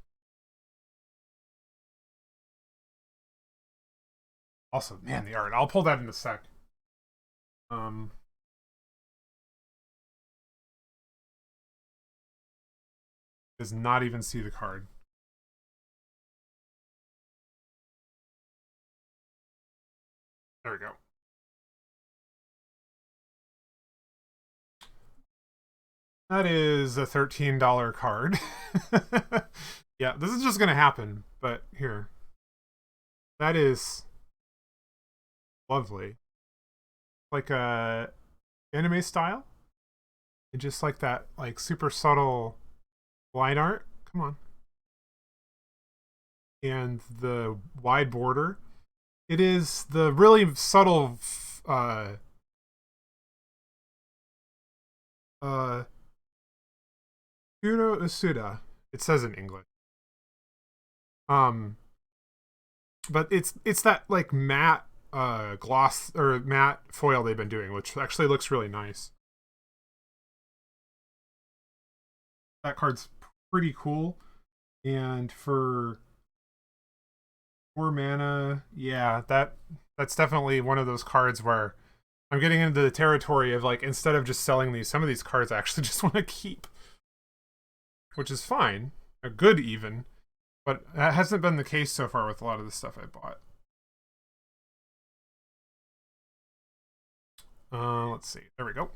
Also, man, the art. I'll pull that in a sec. Does not even see the card. There we go. That is a $13 card. Yeah, this is just gonna happen, but here. That is lovely. Like a anime style. And just like that, like super subtle line art. Come on. And the wide border. It is the really subtle Kuro Usuda. It says in English. But it's that like matte gloss or matte foil they've been doing, which actually looks really nice. That card's pretty cool. And for 4 mana, yeah, that's definitely one of those cards where I'm getting into the territory of like, instead of just selling these, some of these cards I actually just want to keep. Which is fine. A good even. But that hasn't been the case so far with a lot of the stuff I bought. Let's see. There we go.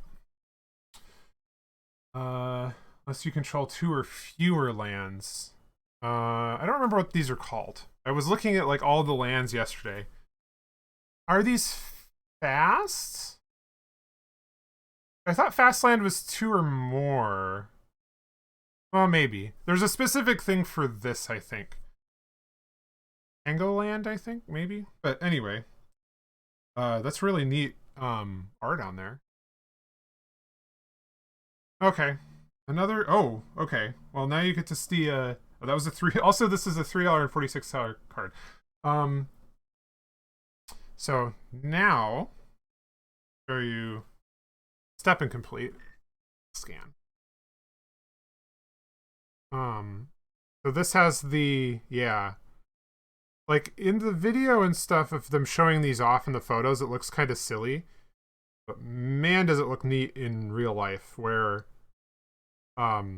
Unless you control 2 or fewer lands. I don't remember what these are called. I was looking at like all the lands yesterday. Are these fast? I thought fast land was 2 or more. Well, maybe. There's a specific thing for this, I think. Angoland, I think, maybe. But anyway. That's really neat art on there. Okay. Another okay. Well, now you get to see that was a 3. Also, this is a $3.46 card. So now show you step and complete scan. So this has the like in the video and stuff of them showing these off in the photos, it looks kind of silly, but man, does it look neat in real life, where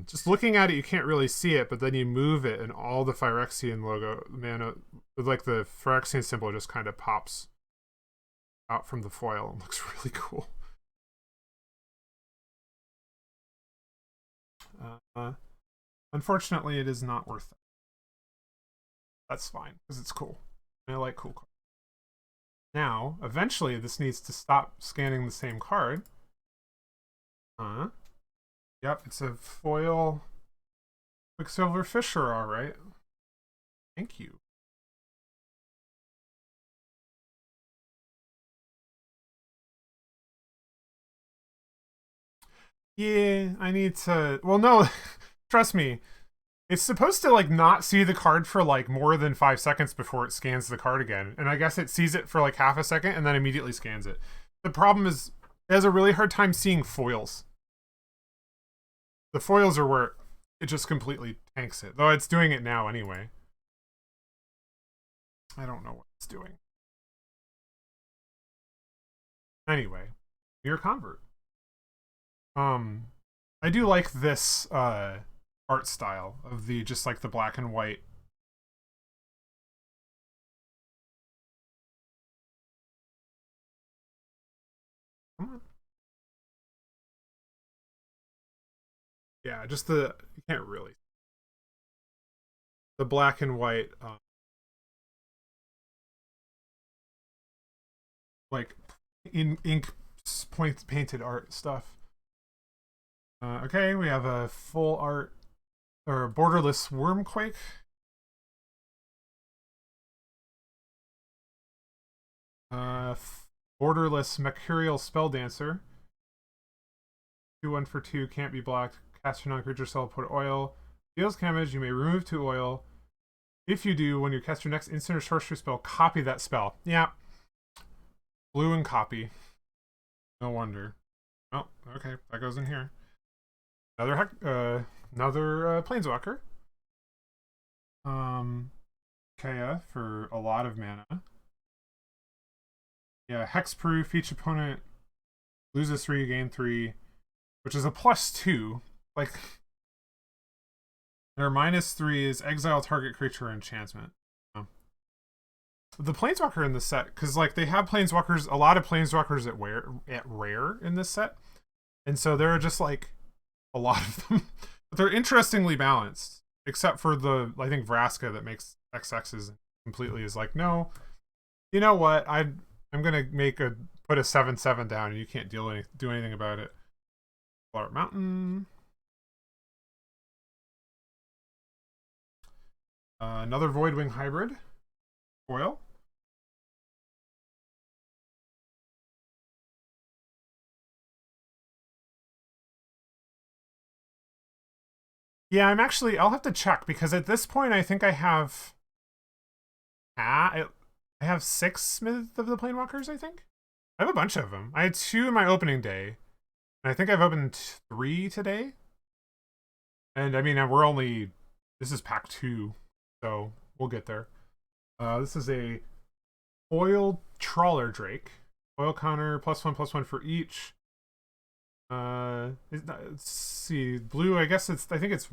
just looking at it you can't really see it, but then you move it and all the Phyrexian logo, mana, like the Phyrexian symbol, just kind of pops out from the foil. It looks really cool. Unfortunately, it is not worth it. That's fine, because it's cool. I like cool cards. Now, eventually, this needs to stop scanning the same card. Yep, it's a foil Quicksilver Fisher, alright. Thank you. Yeah, I need to... Well, no, trust me. It's supposed to, like, not see the card for, like, more than 5 seconds before it scans the card again. And I guess it sees it for, like, half a second and then immediately scans it. The problem is, it has a really hard time seeing foils. The foils are where it just completely tanks it. Though it's doing it now anyway. I don't know what it's doing. Anyway, your convert. I do like this art style of the just like the black and white. Come on. Yeah, just the you can't really. The black and white like in ink painted art stuff. Okay, we have a full art or borderless Wormquake. Borderless Mercurial Spelldancer. 2/1 for 2, can't be blocked. Cast your non-creature spell, put oil. Deals damage, you may remove 2 oil. If you do, when you cast your next instant or sorcery spell, copy that spell. Yeah. Blue and copy. No wonder. Oh, okay, that goes in here. Another Planeswalker. Kaya for a lot of mana. Yeah, hexproof. Each opponent loses 3, gain 3, which is a +2. Like, their -3 is exile target creature enchantment. Oh. The Planeswalker in this set, because like they have Planeswalkers, a lot of Planeswalkers at rare in this set, and so there are just like a lot of them. But they're interestingly balanced, except for the I think Vraska that makes XXs completely is like, no, you know what? I'm gonna put a 7/7 down, and you can't do anything about it. Flower Mountain. Another Voidwing hybrid. Foil. Yeah, I'll have to check, because at this point I think I have I have 6 Smith of the Planewalkers, I think. I have a bunch of them. I had 2 in my opening day, and I think I've opened 3 today. And I mean, this is pack 2, so we'll get there. This is a foil Trawler Drake. Foil counter, +1/+1 for each. Let's see, blue. I think it's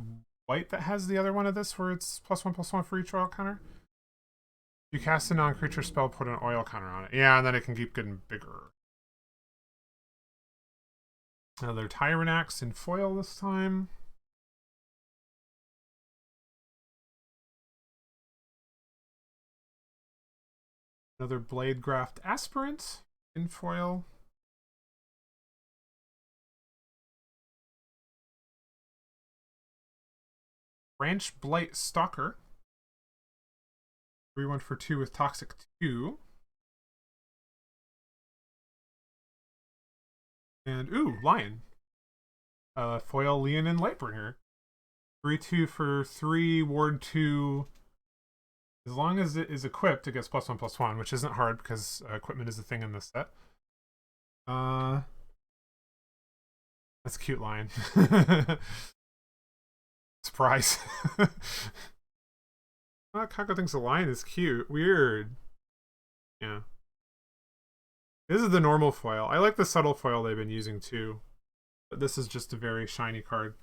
white that has the other one of this, where it's +1/+1 for each oil counter. You cast a non-creature spell, put an oil counter on it. Yeah, and then it can keep getting bigger. Another Tyrannax in foil this time. Another Bladegraft Aspirant in foil. Branch Blight Stalker. 3/1 for 2 with Toxic 2. And, ooh, Lion. Foil Leonin Lightbringer. 3/2 for 3, ward 2. As long as it is equipped, it gets +1/+1, which isn't hard because equipment is a thing in this set. That's a cute Lion. Surprise. Kako thinks the Lion is cute. Weird. Yeah. This is the normal foil. I like the subtle foil they've been using too. But this is just a very shiny card.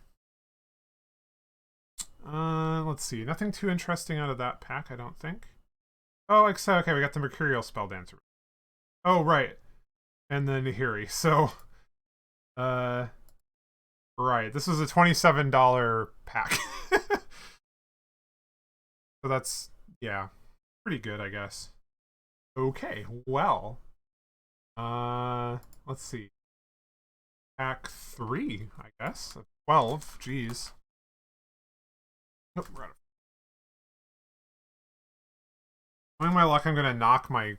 Let's see. Nothing too interesting out of that pack, I don't think. Oh, okay, we got the Mercurial Spelldancer. Oh, right. And then Nahiri. So, right. This was a $27 pack. So that's, yeah, pretty good, I guess. Okay, well. Let's see. Pack 3, I guess. 12, jeez. Nope, we're out of. Knowing my luck, I'm gonna knock my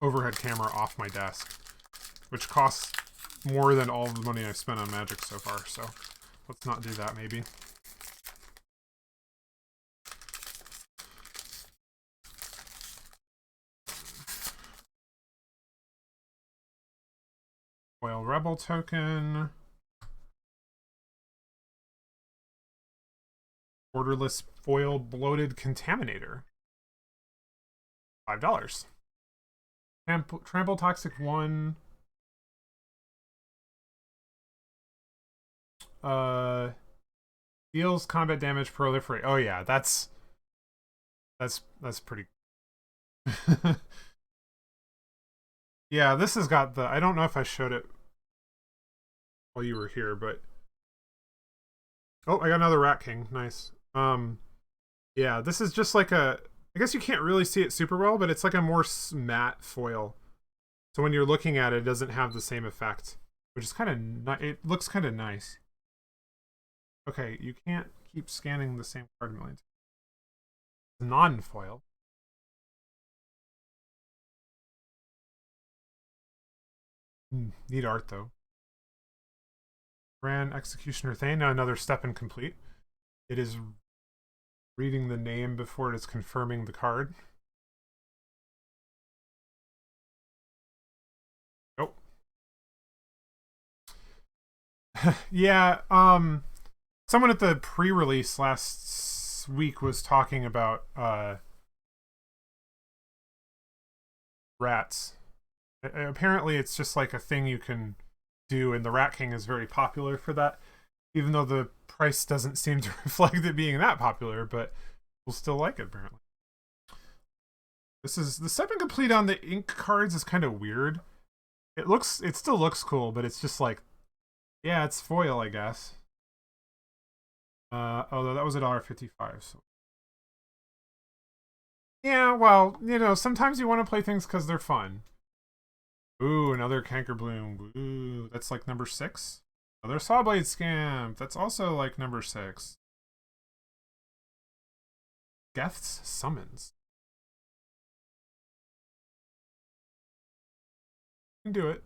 overhead camera off my desk, which costs more than all the money I've spent on Magic so far, so let's not do that, maybe. Foil Rebel token. Borderless foil bloated contaminator. $5. Trample Toxic 1. Deals combat damage, proliferate. Oh yeah, that's pretty. Yeah, this has got the. I don't know if I showed it while you were here, but oh, I got another Rat King. Nice. Yeah, this is just like a. I guess you can't really see it super well, but it's like a more matte foil. So when you're looking at it, it doesn't have the same effect, which is kind of. It looks kind of nice. Okay, you can't keep scanning the same card a million times. Non-foil. Neat art though. Grand Executioner Thane. Now another step incomplete. It is reading the name before it is confirming the card. Nope. Yeah, someone at the pre-release last week was talking about rats. Apparently it's just like a thing you can do, and the Rat King is very popular for that, even though the price doesn't seem to reflect it being that popular, but we'll still like it apparently. This is the step incomplete on the ink cards is kind of weird. It still looks cool, but it's just like, yeah, it's foil, I guess. Although that was $1.55, so yeah, well, sometimes you want to play things because they're fun. Ooh, another Cankerbloom. Ooh, that's like number 6. Another Sawblade Scamp. That's also like number 6. Geth's Summons. You can do it.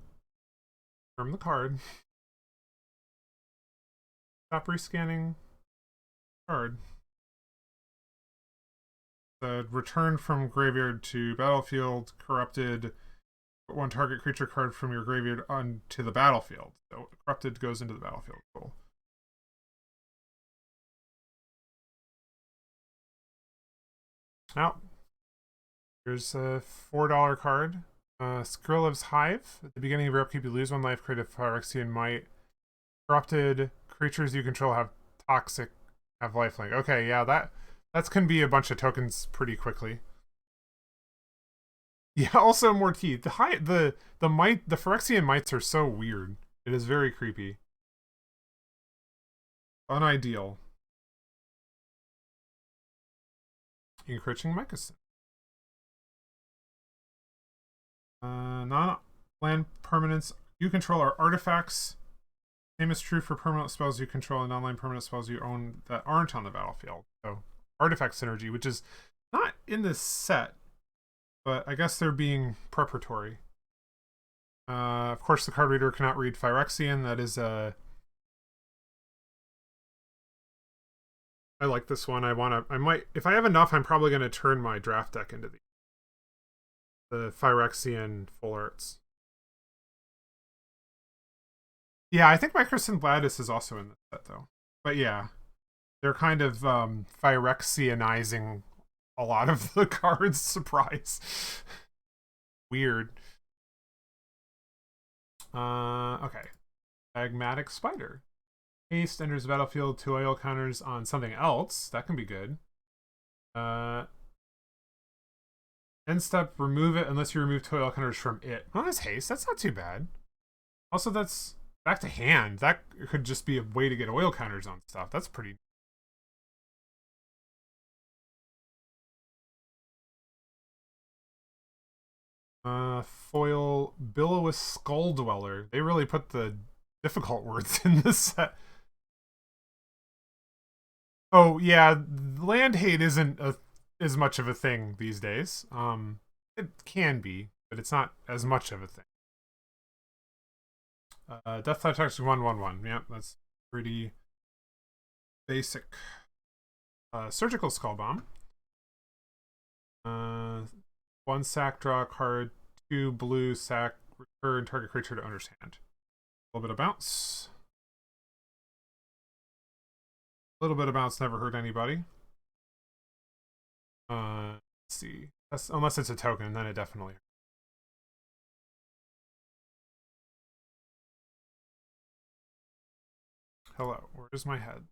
From the card. Stop rescanning card. The return from graveyard to battlefield corrupted. Put one target creature card from your graveyard onto the battlefield. So corrupted goes into the battlefield. Cool. Now, here's a $4 card. Skrillev's Hive. At the beginning of your upkeep, you lose 1 life, create a Phyrexian Might. Corrupted creatures you control have lifelink. Okay, yeah, that's can be a bunch of tokens pretty quickly. Yeah, also more teeth. The Phyrexian Mites are so weird. It is very creepy. Unideal. Encroaching Mycosynth. Non-land permanents you control are artifacts. Same is true for permanent spells you control and non-land permanent spells you own that aren't on the battlefield. So, artifact synergy, which is not in this set, but I guess they're being preparatory. Of course, the card reader cannot read Phyrexian. That is I like this one. I might, if I have enough, I'm probably going to turn my draft deck into the Phyrexian full arts. Yeah, I think Mycosynth Lattice is also in this set, though. But yeah, they're kind of Phyrexianizing a lot of the cards. Surprise. Weird. Okay. Pragmatic Spider. Haste enters the battlefield, 2 oil counters on something else. That can be good. End step, remove it unless you remove 2 oil counters from it. Oh, that's haste. That's not too bad. Also, that's back to hand. That could just be a way to get oil counters on stuff. That's pretty. Foil Billowous Skull Dweller. They really put the difficult words in this set. Oh yeah, land hate isn't as much of a thing these days. It can be, but it's not as much of a thing. Death Touch actually 1/1/1. Yeah, that's pretty basic. Surgical Skull Bomb. 1 sack, draw a card. 2 blue, sack, return target creature to owner's hand. A little bit of bounce. A little bit of bounce never hurt anybody. Let's see. Unless it's a token, then it definitely. Hello, where is my head?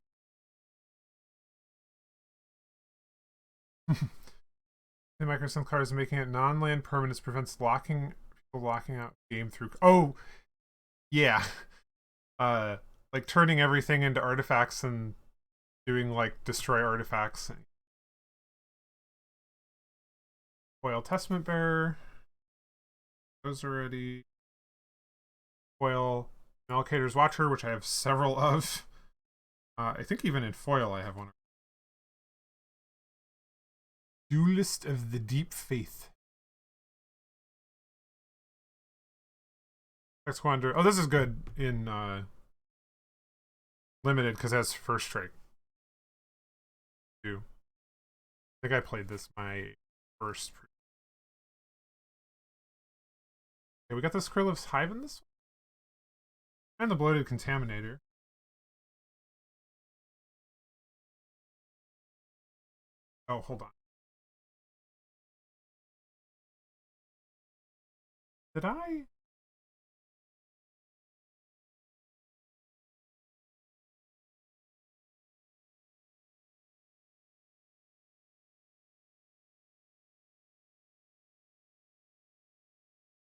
The Mycosynth card is making it non-land permanents prevents people locking out game through. Oh, yeah. Like turning everything into artifacts and doing like destroy artifacts. Foil Testament Bearer. Those already. Foil Malcator's Watcher, which I have several of. I think even in foil I have one. Duelist of the Deep Faith. Next Squander. Oh, this is good in limited because it has first strike too. I think I played this my first. Okay, we got the Skrilliv's Hive in this one. And the Bloated Contaminator. Oh, hold on. Did I?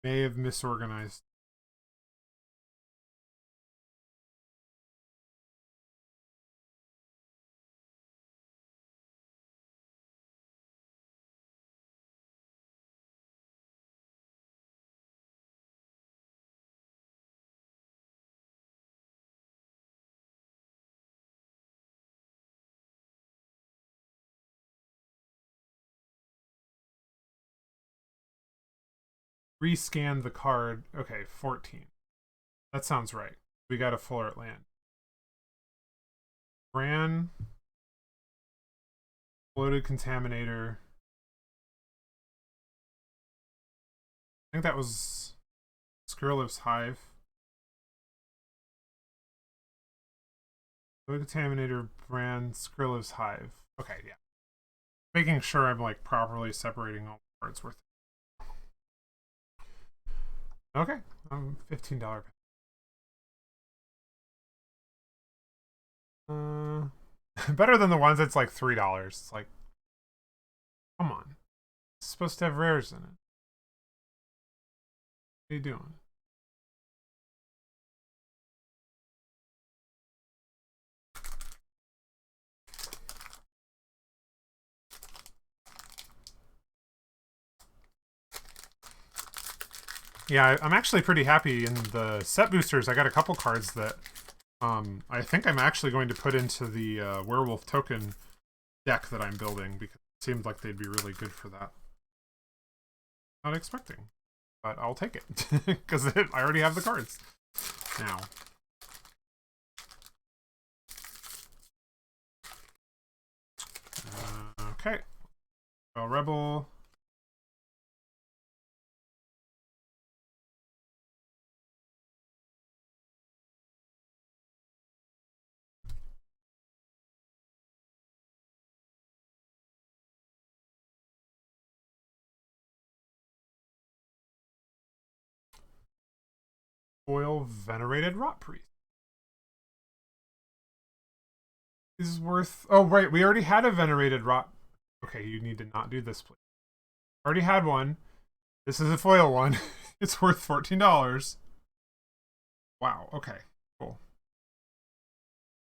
May have misorganized. Rescan the card. Okay, 14. That sounds right. We got a full art land. Bran. Bloated Contaminator. I think that was Skrilliv's Hive. Bloated Contaminator, Bran, Skrilliv's Hive. Okay, yeah. Making sure I'm like properly separating all the cards worth. Okay, $15. Better than the ones that's like $3. It's like, come on. It's supposed to have rares in it. What are you doing? Yeah, I'm actually pretty happy in the set boosters. I got a couple cards that I think I'm actually going to put into the werewolf token deck that I'm building because it seemed like they'd be really good for that. Not expecting, but I'll take it because I already have the cards now. Okay. Well, Rebel. Foil Venerated Rot Priest. This is worth... Oh, right. We already had a Venerated Rot... Okay, you need to not do this, please. Already had one. This is a foil one. It's worth $14. Wow. Okay. Cool.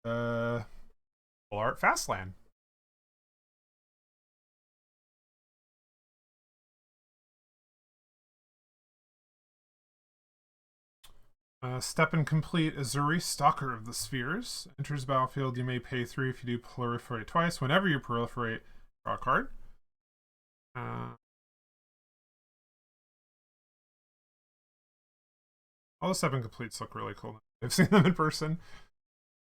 Full art Fastland. Step and complete Azuri, Stalker of the Spheres. Enters battlefield, you may pay 3 if you do proliferate twice. Whenever you proliferate, draw a card. All the step and completes look really cool. I've seen them in person.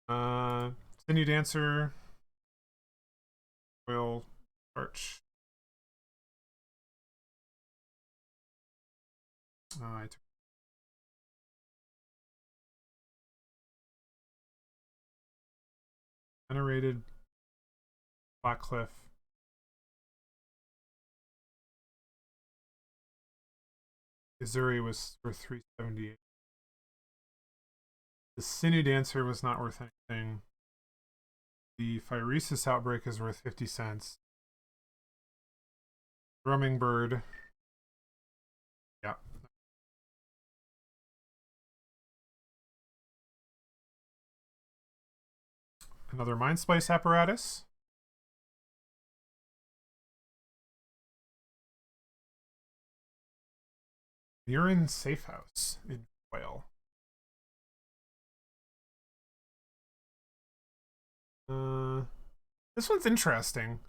Sinew Dancer. Foil Arch. I took Venerated Blackcliff. Azuri was worth 378. The Sinew Dancer was not worth anything. The Phyresis Outbreak is worth 50 cents. Drumming Bird. Yeah. Another Mind Splice Apparatus. Urine Safe House in foil. This one's interesting.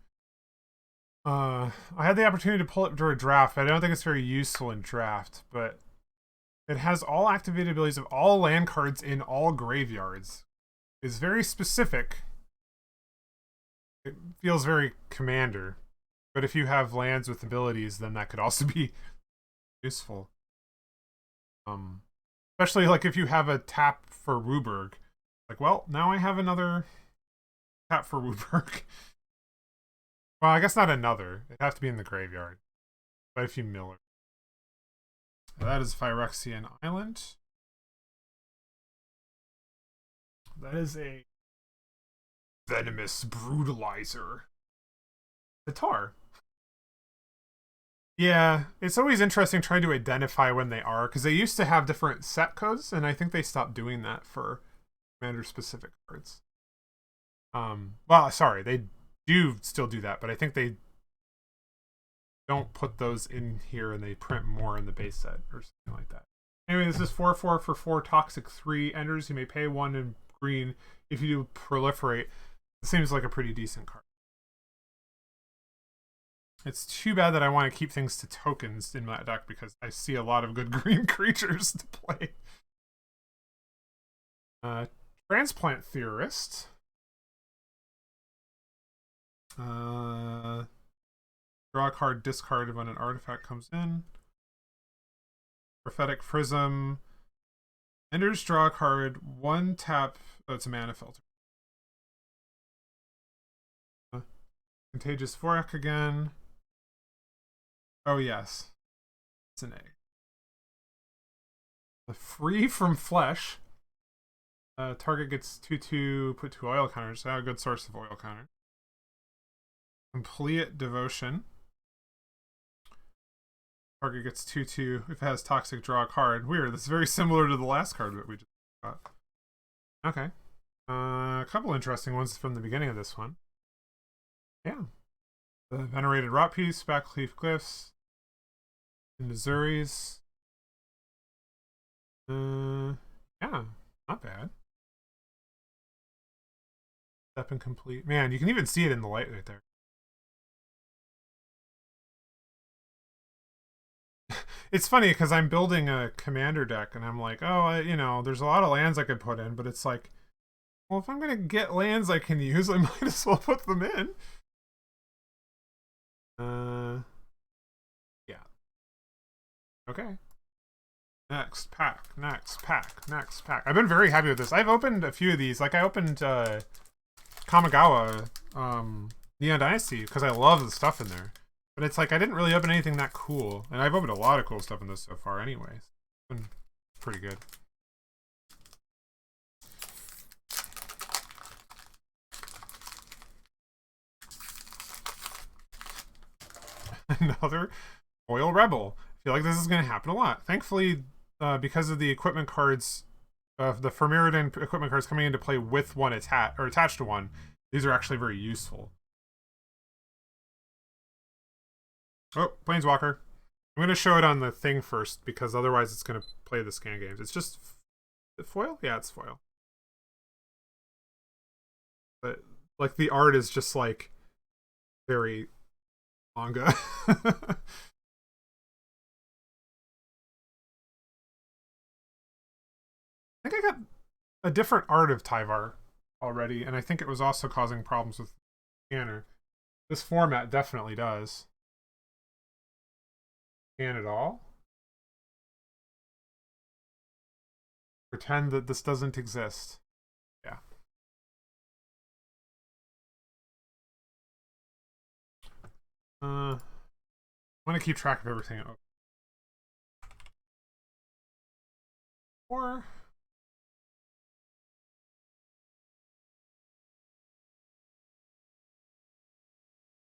I had the opportunity to pull it during a draft, but I don't think it's very useful in draft. But It has all activated abilities of all land cards in all graveyards. It's very specific. It feels very commander. But if you have lands with abilities, then that could also be useful. Especially like if you have a tap for Ruberg. Like, well, now I have another tap for Ruberg. Well, I guess not another. It'd have to be in the graveyard. But if you mill it. That is Phyrexian Island. That is a Venomous Brutalizer. Guitar. Yeah, it's always interesting trying to identify when they are, because they used to have different set codes, and I think they stopped doing that for commander-specific cards. Well, sorry, they do still do that, but I think they don't put those in here and they print more in the base set or something like that. Anyway, this is 4/4 for 4 Toxic 3 Enders. You may pay 1 in green if you do Proliferate. It seems like a pretty decent card. It's too bad that I want to keep things to tokens in that deck because I see a lot of good green creatures to play. Transplant Theorist. Draw a card, discard when an artifact comes in. Prophetic Prism. Enders, draw a card, 1 tap. Oh, it's a mana filter. Contagious Vorak again. Oh, yes. It's an A. Free from Flesh. Target gets 2/2, put 2 oil counters. A good source of oil counter. Complete Devotion. Target gets 2/2. If it has Toxic, draw a card. Weird. This is very similar to the last card that we just got. Okay. A couple interesting ones from the beginning of this one. Yeah. The Venerated Rot Piece, Backleaf Glyphs, in Missouri's. Yeah, not bad. Step Incomplete. Man, you can even see it in the light right there. It's funny because I'm building a commander deck and I'm like, oh, you know, there's a lot of lands I could put in, but it's like, well, if I'm going to get lands I can use, I might as well put them in. Yeah. Okay. Next pack. I've been very happy with this. I've opened a few of these. Like I opened Kamigawa Neon Dynasty because I love the stuff in there. But it's like I didn't really open anything that cool. And I've opened a lot of cool stuff in this so far anyways. It's been pretty good. Another Foil Rebel. I feel like this is going to happen a lot. Thankfully, because of the equipment cards, the Fermiridan equipment cards coming into play with one attached to one, these are actually very useful. Oh, Planeswalker. I'm going to show it on the thing first because otherwise it's going to play the scan games. It's just foil? Yeah, it's foil. But like the art is just like very manga. I think I got a different art of Tyvar already, and I think it was also causing problems with the scanner. This format definitely does. Scan it all. Pretend that this doesn't exist. Yeah. I want to keep track of everything. Or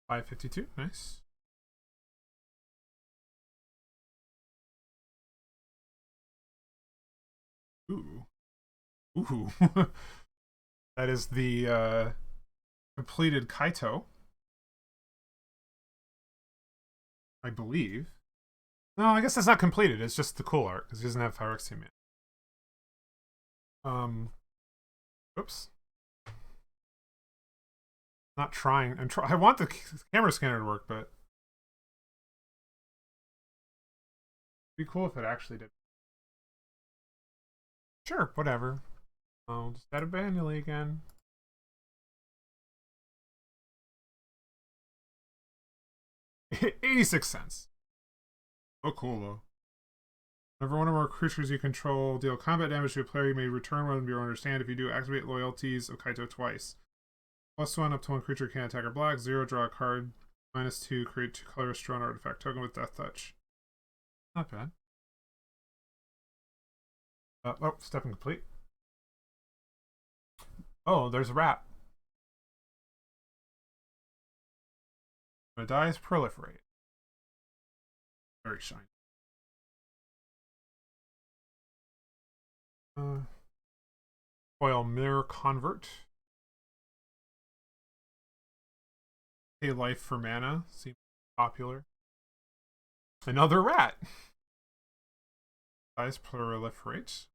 552, nice. Ooh. That is the completed Kaito, I believe. No, I guess that's not completed. It's just the cool art because he doesn't have Phyrexian Man. Oops. Not trying. I want the camera scanner to work, but it'd be cool if it actually did. Sure, whatever. I'll just add a manually again. $0.86. Oh, cool though. Whenever one or more creatures you control deal combat damage to a player, you may return one of your understand. If you do, activate loyalties of Kaito twice. +1 up to one creature can't attack or block. 0, draw a card. -2, create 2 colorless drawn artifact token with Death Touch. Not bad. Oh, step incomplete. Oh, there's a rat. When it dies, proliferate. Very shiny. Foil Mirror Convert. Pay life for mana. Seems popular. Another rat. Dies, proliferate.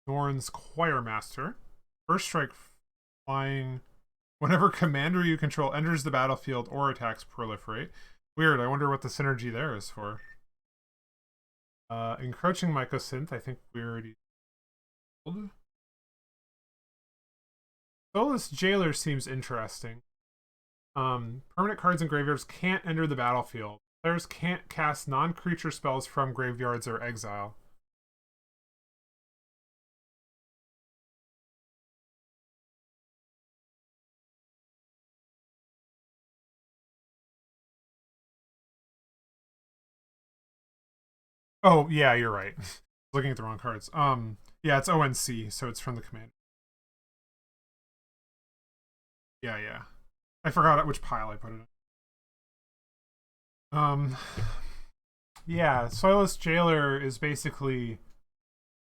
Thorn's Choirmaster. First strike flying. Whenever commander you control enters the battlefield or attacks, proliferate. Weird, I wonder what the synergy there is for. Encroaching Mycosynth, I think we already told. Soulless Jailer seems interesting. Permanent cards in graveyards can't enter the battlefield. Players can't cast non-creature spells from graveyards or exile. Oh, yeah, you're right. Looking at the wrong cards. Yeah, it's ONC, so it's from the command. Yeah. I forgot at which pile I put it in. Yeah, Soulless Jailer is basically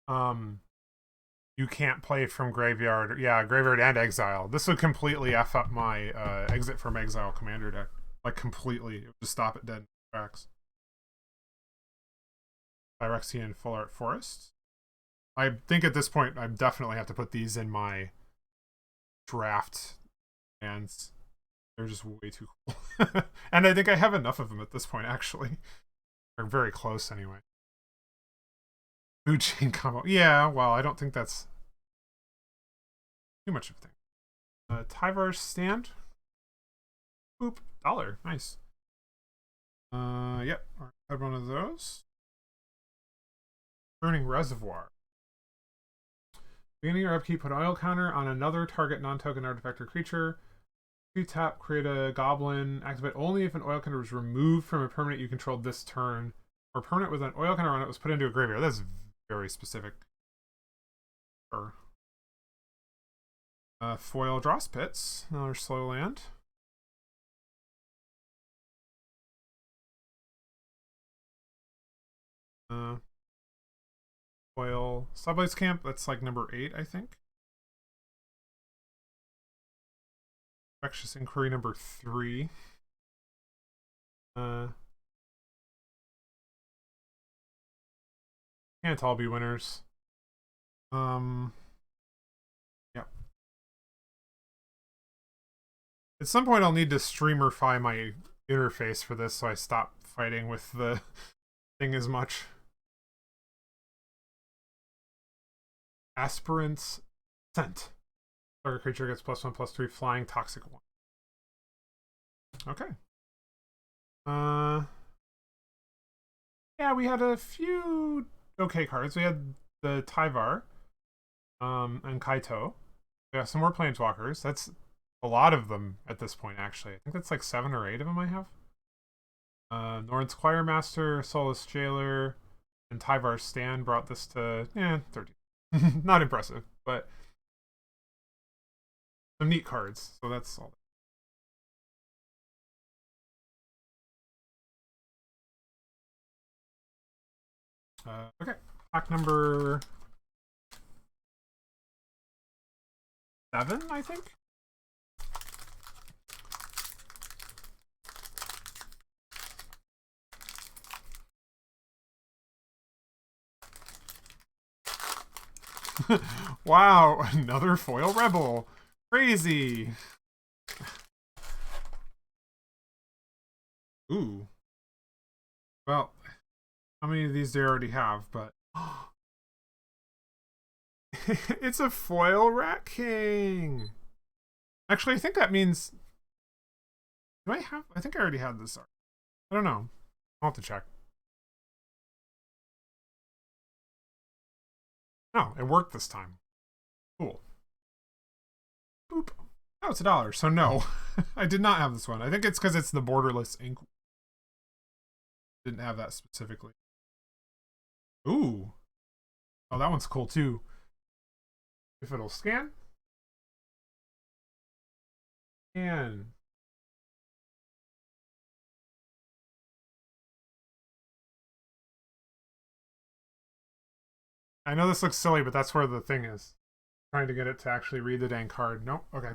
you can't play from graveyard. Yeah, graveyard and exile. This would completely F up my exit from exile commander deck. Like completely. It would just stop it dead in tracks. Phyrexian Full Art Forest. I think at this point I definitely have to put these in my draft hands. They're just way too cool. And I think I have enough of them at this point, actually. They're very close anyway. Food chain combo. Yeah, well, I don't think that's too much of a thing. Tyvar's Stand. Boop. $1. Nice. Yep. I had one of those. Burning Reservoir. Beginning your upkeep, put an oil counter on another target non-token artifact or creature. 2-tap, create a goblin. Activate only if an oil counter was removed from a permanent you controlled this turn. Or permanent with an oil counter on it was put into a graveyard. That's very specific. Sure. Foil Dross Pits. Another slow land. Foil Subblaze Camp. That's like number 8, I think. Infectious Inquiry number 3. Can't all be winners. Yep. At some point I'll need to streamerify my interface for this so I stop fighting with the thing as much. Aspirant's Scent. Target creature gets +1/+3 flying toxic 1. Okay. Yeah, we had a few okay cards. We had the Tyvar, and Kaito. We have some more Planeswalkers. That's a lot of them at this point, actually. I think that's like 7 or 8 of them I have. Norn's Choirmaster, Soulless Jailer, and Tyvar's Stand brought this to 30. Not impressive, but some neat cards. So that's all. Okay, pack number 7, I think. Wow, another foil rebel. Crazy. Ooh. Well, how many of these do I already have? But It's a foil Rat King. Actually, I think that means... Do I have... I think I already had this art. I don't know. I'll have to check. Oh, it worked this time. Cool. Boop. Oh, it's $1. So no, I did not have this one. I think it's because it's the borderless ink. Didn't have that specifically. Ooh. Oh, that one's cool too. If it'll scan. And I know this looks silly, but that's where the thing is. Trying to get it to actually read the dang card. Nope. Okay.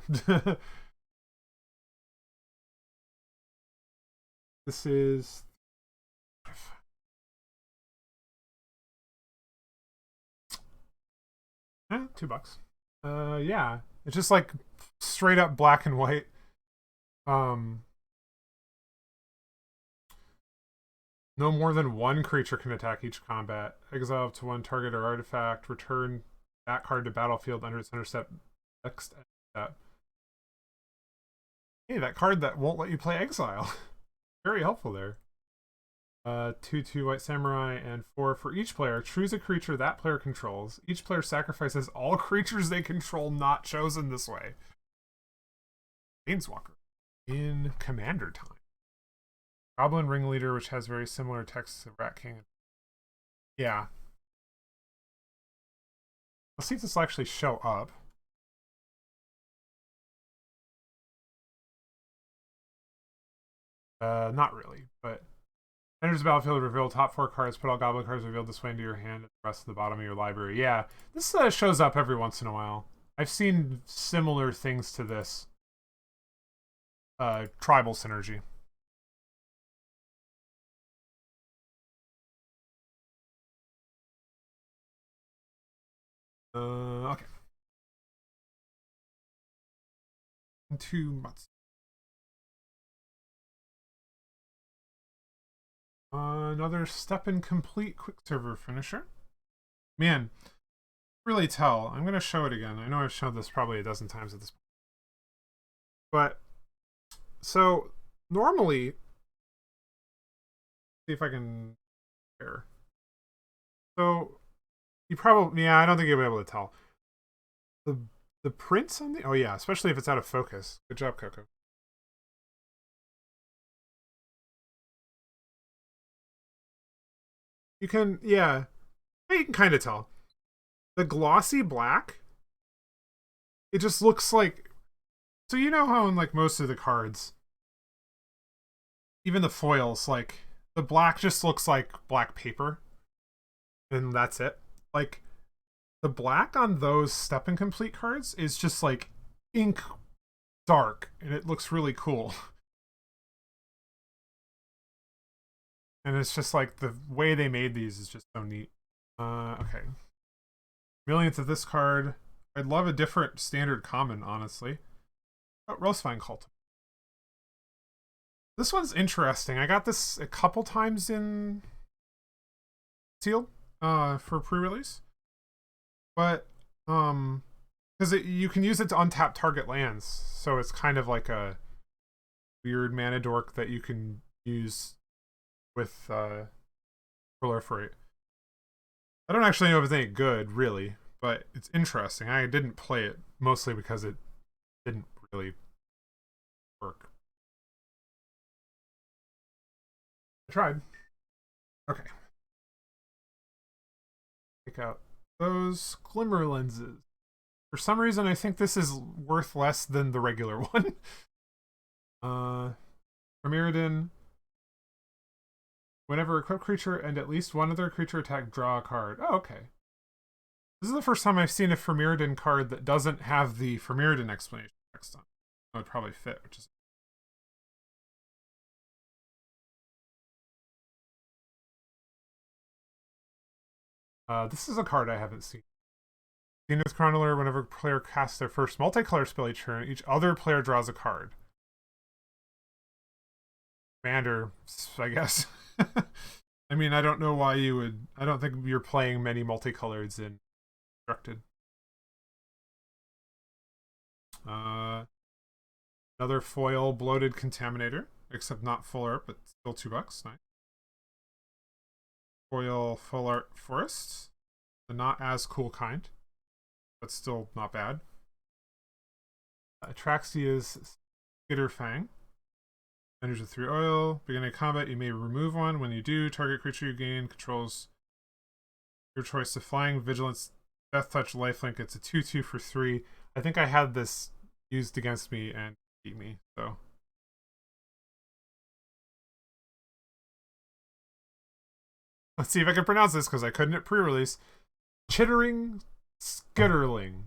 This is... $2. Yeah. It's just like straight up black and white. No more than one creature can attack each combat. Exile up to one target or artifact. Return that card to battlefield under its enter step. Next step. Hey, that card that won't let you play exile. Very helpful there. 2/2 White Samurai and 4 for each player. Choose a creature that player controls. Each player sacrifices all creatures they control not chosen this way. Planeswalker. In Commander time. Goblin Ringleader, which has very similar text to Rat King. Yeah. Let's see if this will actually show up. Not really, but enters the battlefield, reveal top 4 cards, put all goblin cards revealed this way into your hand and the rest of the bottom of your library. Yeah, this shows up every once in a while. I've seen similar things to this. Tribal synergy. Okay. 2 months. Another step and complete quick server finisher. Man, really tell. I'm going to show it again. I know I've shown this probably a dozen times at this point. But, so, normally, see if I can share. So, you probably, yeah, I don't think you'll be able to tell. The prints on the, oh yeah, especially if it's out of focus. Good job, Coco. You can, yeah, you can kind of tell. The glossy black, it just looks like, so you know how in like most of the cards, even the foils, like the black just looks like black paper, and that's it. Like the black on those step and complete cards is just like ink dark, and it looks really cool. And it's just like the way they made these is just so neat. Okay. Millionth of this card. I'd love a different standard common, honestly. Oh, Rosefine Cult. This one's interesting. I got this a couple times in sealed for pre-release. But because you can use it to untap target lands, so it's kind of like a weird mana dork that you can use with proliferate. I don't actually know if it's any good, really, but it's interesting. I didn't play it mostly because it didn't really work. I tried. Okay. Take out those glimmer lenses. For some reason, I think this is worth less than the regular one. Mirrodin. Whenever equipped creature and at least one other creature attack, draw a card. Oh, okay. This is the first time I've seen a Mirrodin card that doesn't have the Mirrodin explanation text on it. That would probably fit, which is... this is a card I haven't seen. Zenith Chronicler, whenever a player casts their first multicolor spell each turn, each other player draws a card. Commander, I guess. I mean, I don't know why you would... I don't think you're playing many multicolors in Constructed. Another foil bloated contaminator, except not full art, but still $2. Nice. Foil full art forest, the not as cool kind, but still not bad. Atraxia's Skitterfang. Enters with 3 oil. Beginning of combat, you may remove one. When you do, target creature you gain controls your choice of flying, vigilance, death touch, lifelink. It's a 2/2 for 3. I think I had this used against me and beat me, so. Let's see if I can pronounce this because I couldn't at pre-release. Chittering Skitterling.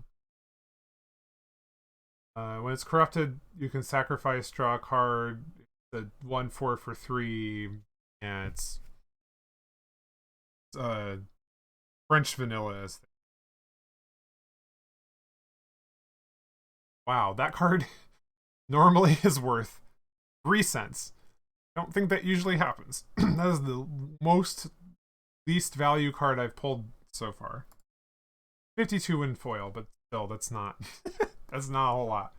When it's corrupted, you can sacrifice, draw a card. The 1/4 for 3, and it's French vanilla. Wow, that card normally is worth 3 cents. I don't think that usually happens. That is the most least value card I've pulled so far. 52 in foil, but still, that's not that's not a whole lot.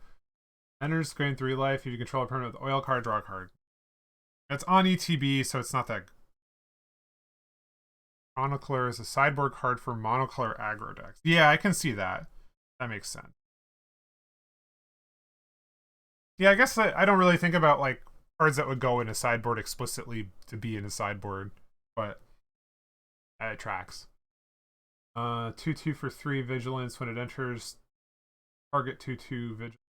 Enters, gain 3 life. If you control a permanent with oil card, draw a card. It's on ETB, so it's not that good. Chronicler is a sideboard card for monocolor aggro decks. Yeah, I can see that. That makes sense. Yeah, I guess I don't really think about like cards that would go in a sideboard explicitly to be in a sideboard, but it tracks. 2/2 for 3 vigilance. When it enters, target 2/2 vigilance.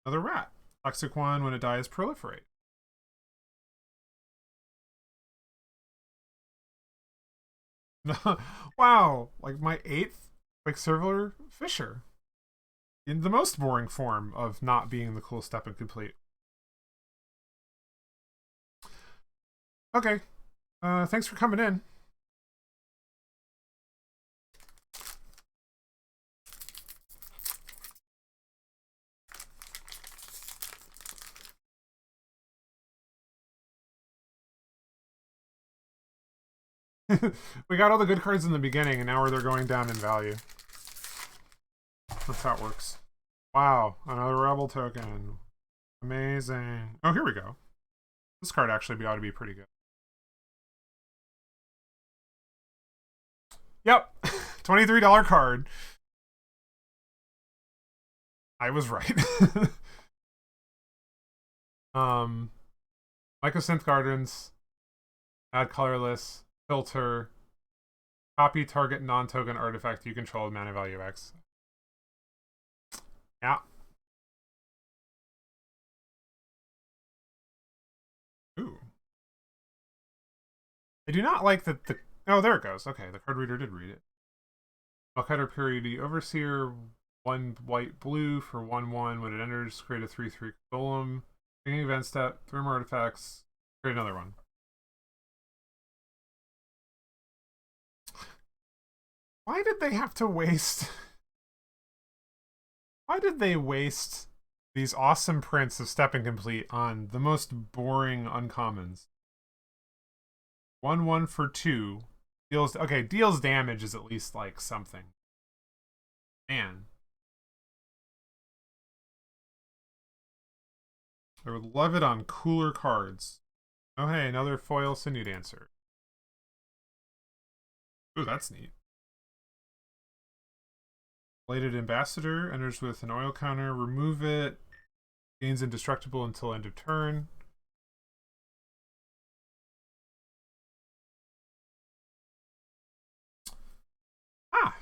Another rat. Toxic 1, when it dies, proliferate. Wow, like my 8th Quicksilver Fisher. In the most boring form of not being the cool step and complete. Okay. Thanks for coming in. We got all the good cards in the beginning, and now they're going down in value. That's how it works. Wow, another Rebel token. Amazing. Oh, here we go. This card actually ought to be pretty good. Yep, $23 card. I was right. Mycosynth Gardens. Add colorless. Filter. Copy target non-token artifact you control with mana value X. Yeah. Ooh. I do not like that the... Oh, there it goes. Okay, the card reader did read it. Valkyrie Purity Overseer, 1 white blue for 1/1. When it enters, create a 3/3 golem. Beginning event step, 3 more artifacts, create another one. Why did they have to waste... Why did they waste these awesome prints of Step Incomplete on the most boring uncommons? 1/1 for 2. Deals... Okay, deals damage is at least, like, something. Man. I would love it on cooler cards. Oh, hey, another foil Sinew Dancer. Ooh, that's neat. Bladed Ambassador enters with an oil counter. Remove it. Gains indestructible until end of turn. Ah!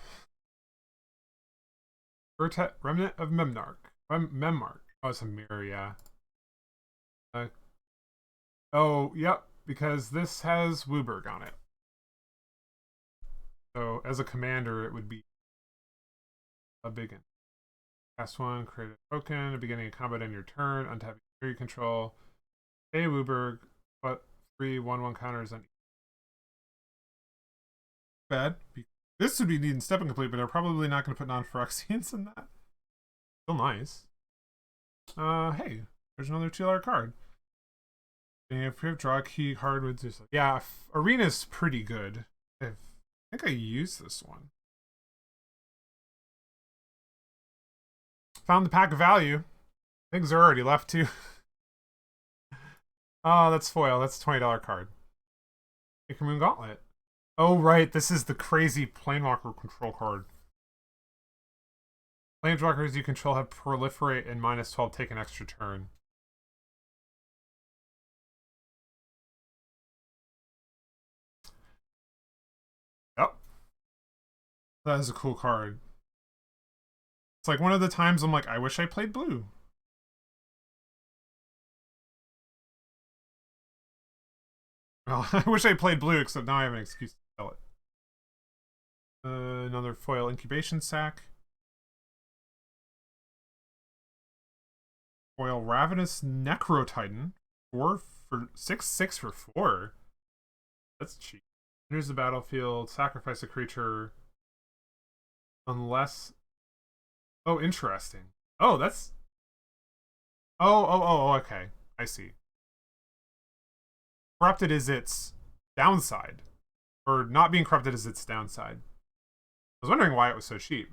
Remnant of Memnarch. Oh, it's a mirror, yeah. Oh, yep, because this has Wooburg on it. So, as a commander, it would be a big one. Cast 1, create a token, beginning a combat in your turn, untap your control. Hey, Wooburg, put 3 1/1 counters on each. Bad. This would be needing Step Incomplete, but they're probably not going to put non-Phyrexians in that. Still nice. Hey, there's another $2 card. And if you have draw a key card with this, yeah, Arena's pretty good. I think I used this one. found the pack of value. Things are already left too. Oh, that's foil. That's a $20 card. Maker Moon Gauntlet. Oh, right. This is the crazy Planewalker control card. Planeswalkers you control have proliferate and -12 take an extra turn. Yep. That is a cool card. It's like one of the times I'm like, I wish I played blue. Well, I wish I played blue, except now I have an excuse to sell it. Another foil incubation sack. Foil Ravenous Necro Titan. 6/6 for 4. That's cheap. Here's the battlefield. Sacrifice a creature. Unless. Oh, interesting. Oh, that's. Oh, okay. I see. Corrupted is its downside. Or not being corrupted is its downside. I was wondering why it was so cheap.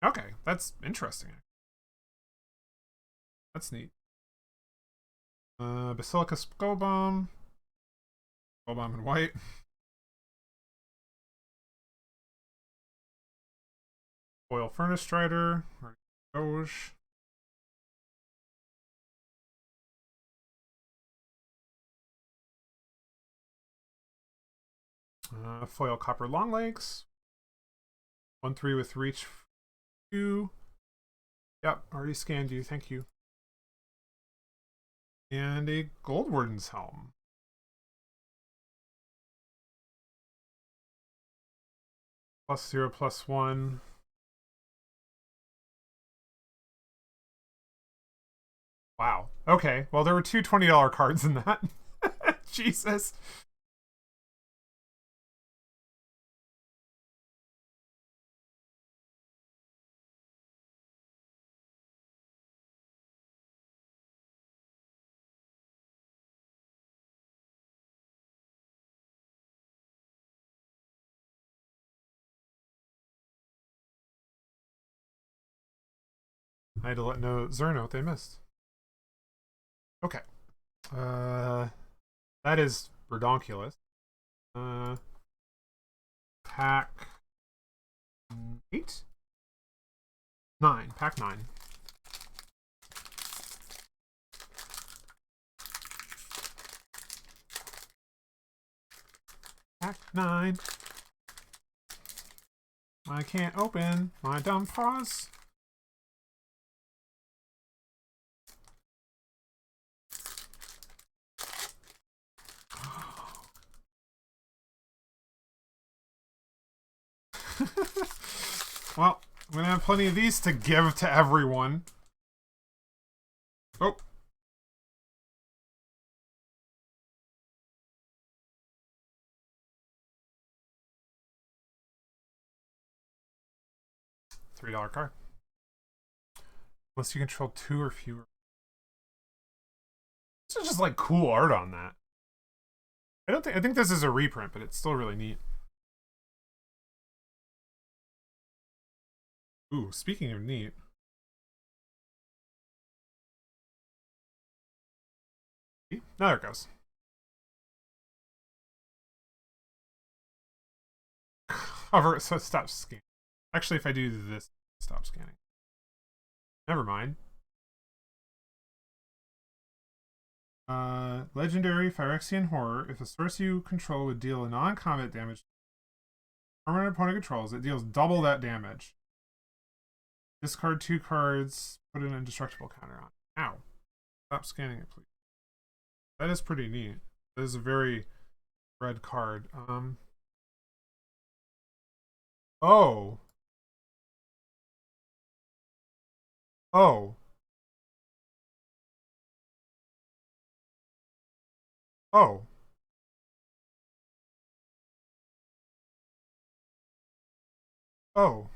Okay, that's interesting. That's neat. Basilica Skullbomb. Skullbomb in white. Foil Furnace Strider. Doge. Foil Copper Longlegs. 1/3 with reach 2. Yep, already scanned you. Thank you. And a Gold Warden's Helm. +0, +1. Wow. Okay. Well, there were two $20 cards in that. Jesus. I had to let Zer know what they missed. Okay. That is redonkulous. Pack 8? 9. Pack 9. Pack 9. I can't open my dumb paws. Well, I'm gonna have plenty of these to give to everyone. Oh. $3 card. Unless you control 2 or fewer. This is just like cool art on that. I think this is a reprint, but it's still really neat. Ooh, speaking of neat. No, there it goes. Hover it so it stops scanning. Actually, if I do this, stop scanning. Never mind. Legendary Phyrexian Horror. If a source you control would deal a non-combat damage permanent opponent controls, it deals double that damage. Discard 2 cards, put an indestructible counter on. Ow. Stop scanning it, please. That is pretty neat. That is a very red card. Oh. Oh. Oh. Oh.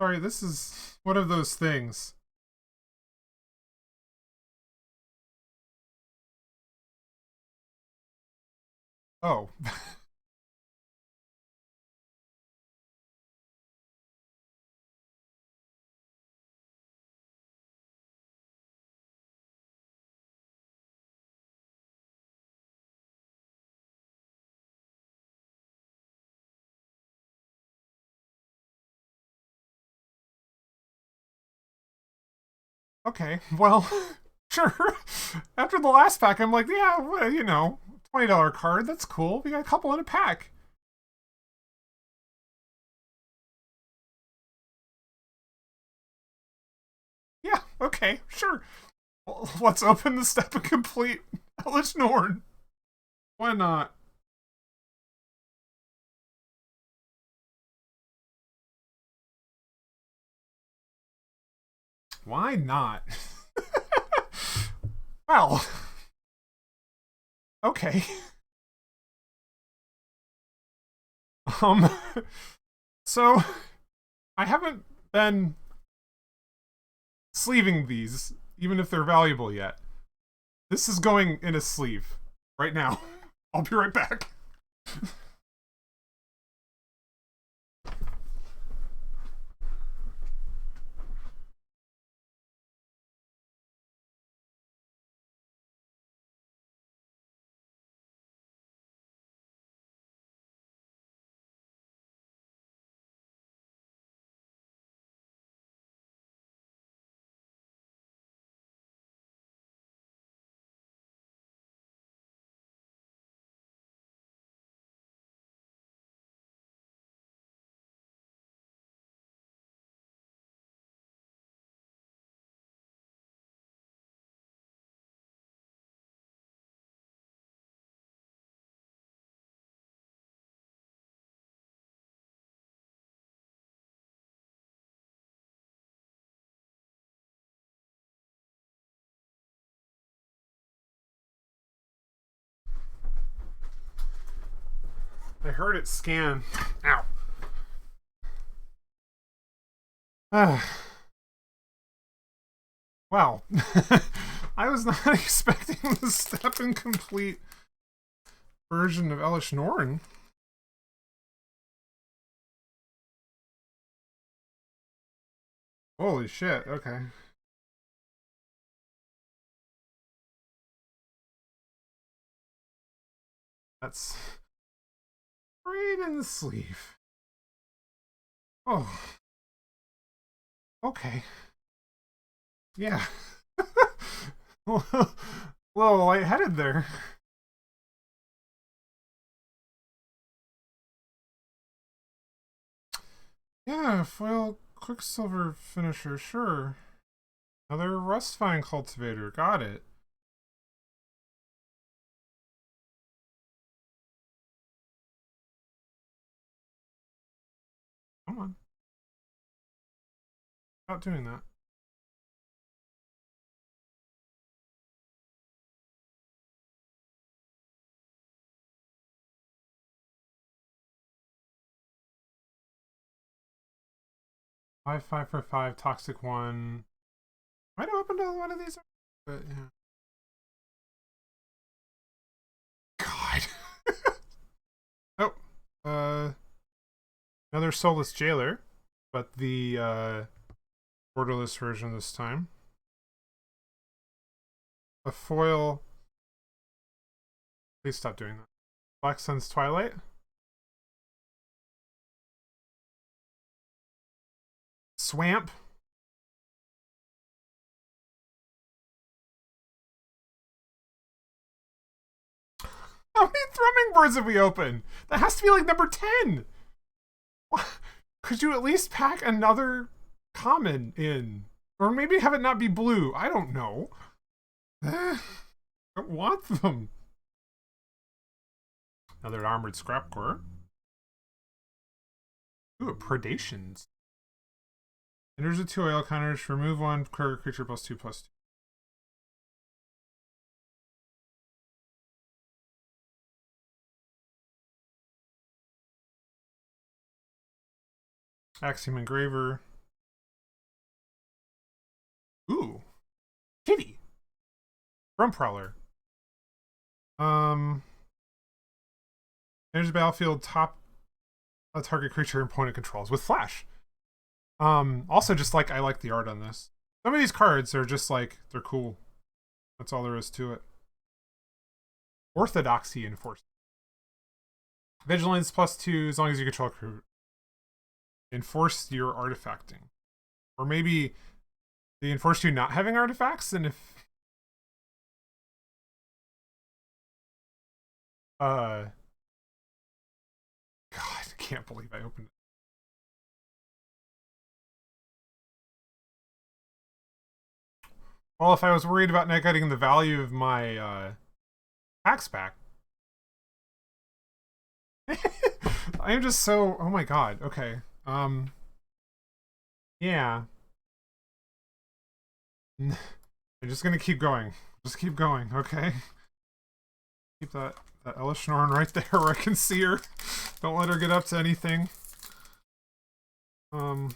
Sorry, this is one of those things. Oh. Okay, well, sure. After the last pack, I'm like, yeah, well, you know, $20 card, that's cool. We got a couple in a pack. Yeah, okay, sure. Well, let's open the step and complete Hellish Norn. Why not? Why not? Well, okay. Um, so I haven't been sleeving these, even if they're valuable yet. This is going in a sleeve right now. I'll be right back. I heard it scan. Ow. Well, I was not expecting the step and complete version of Hellish Norn. Holy shit, okay. That's right in the sleeve. Oh. Okay. Yeah. A little lightheaded there. Yeah, foil Quicksilver finisher, sure. Another Rustvine cultivator, got it. Come on. Not doing that. Five for 5, toxic 1. Might have opened one of these, but yeah. God. Oh, another Soulless Jailer, but the borderless version this time. A foil. Please stop doing that. Black Sun's Twilight. Swamp. How many Thrumming Birds have we opened? That has to be like number 10. Could you at least pack another common in? Or maybe have it not be blue. I don't know. I don't want them. Another Armored Scrap Core. Ooh, Predations. Enters with 2 oil counters. Remove 1 creature +2/+2. Axiom Engraver. Ooh. Kitty. Rum Prowler. Enters the battlefield, top a target creature and opponent controls with flash. Also just like I like the art on this. Some of these cards are just like they're cool. That's all there is to it. Orthodoxy enforced. Vigilance +2 as long as you control crew. Enforce your artifacting. Or maybe They enforced you not having artifacts, and if God, I can't believe I opened it. Well, if I was worried about not getting the value of my packs back. I am just so, oh my god, okay. Yeah. I'm just gonna keep going. Just keep going, okay? Keep that Elishnorn right there where I can see her. Don't let her get up to anything. Oh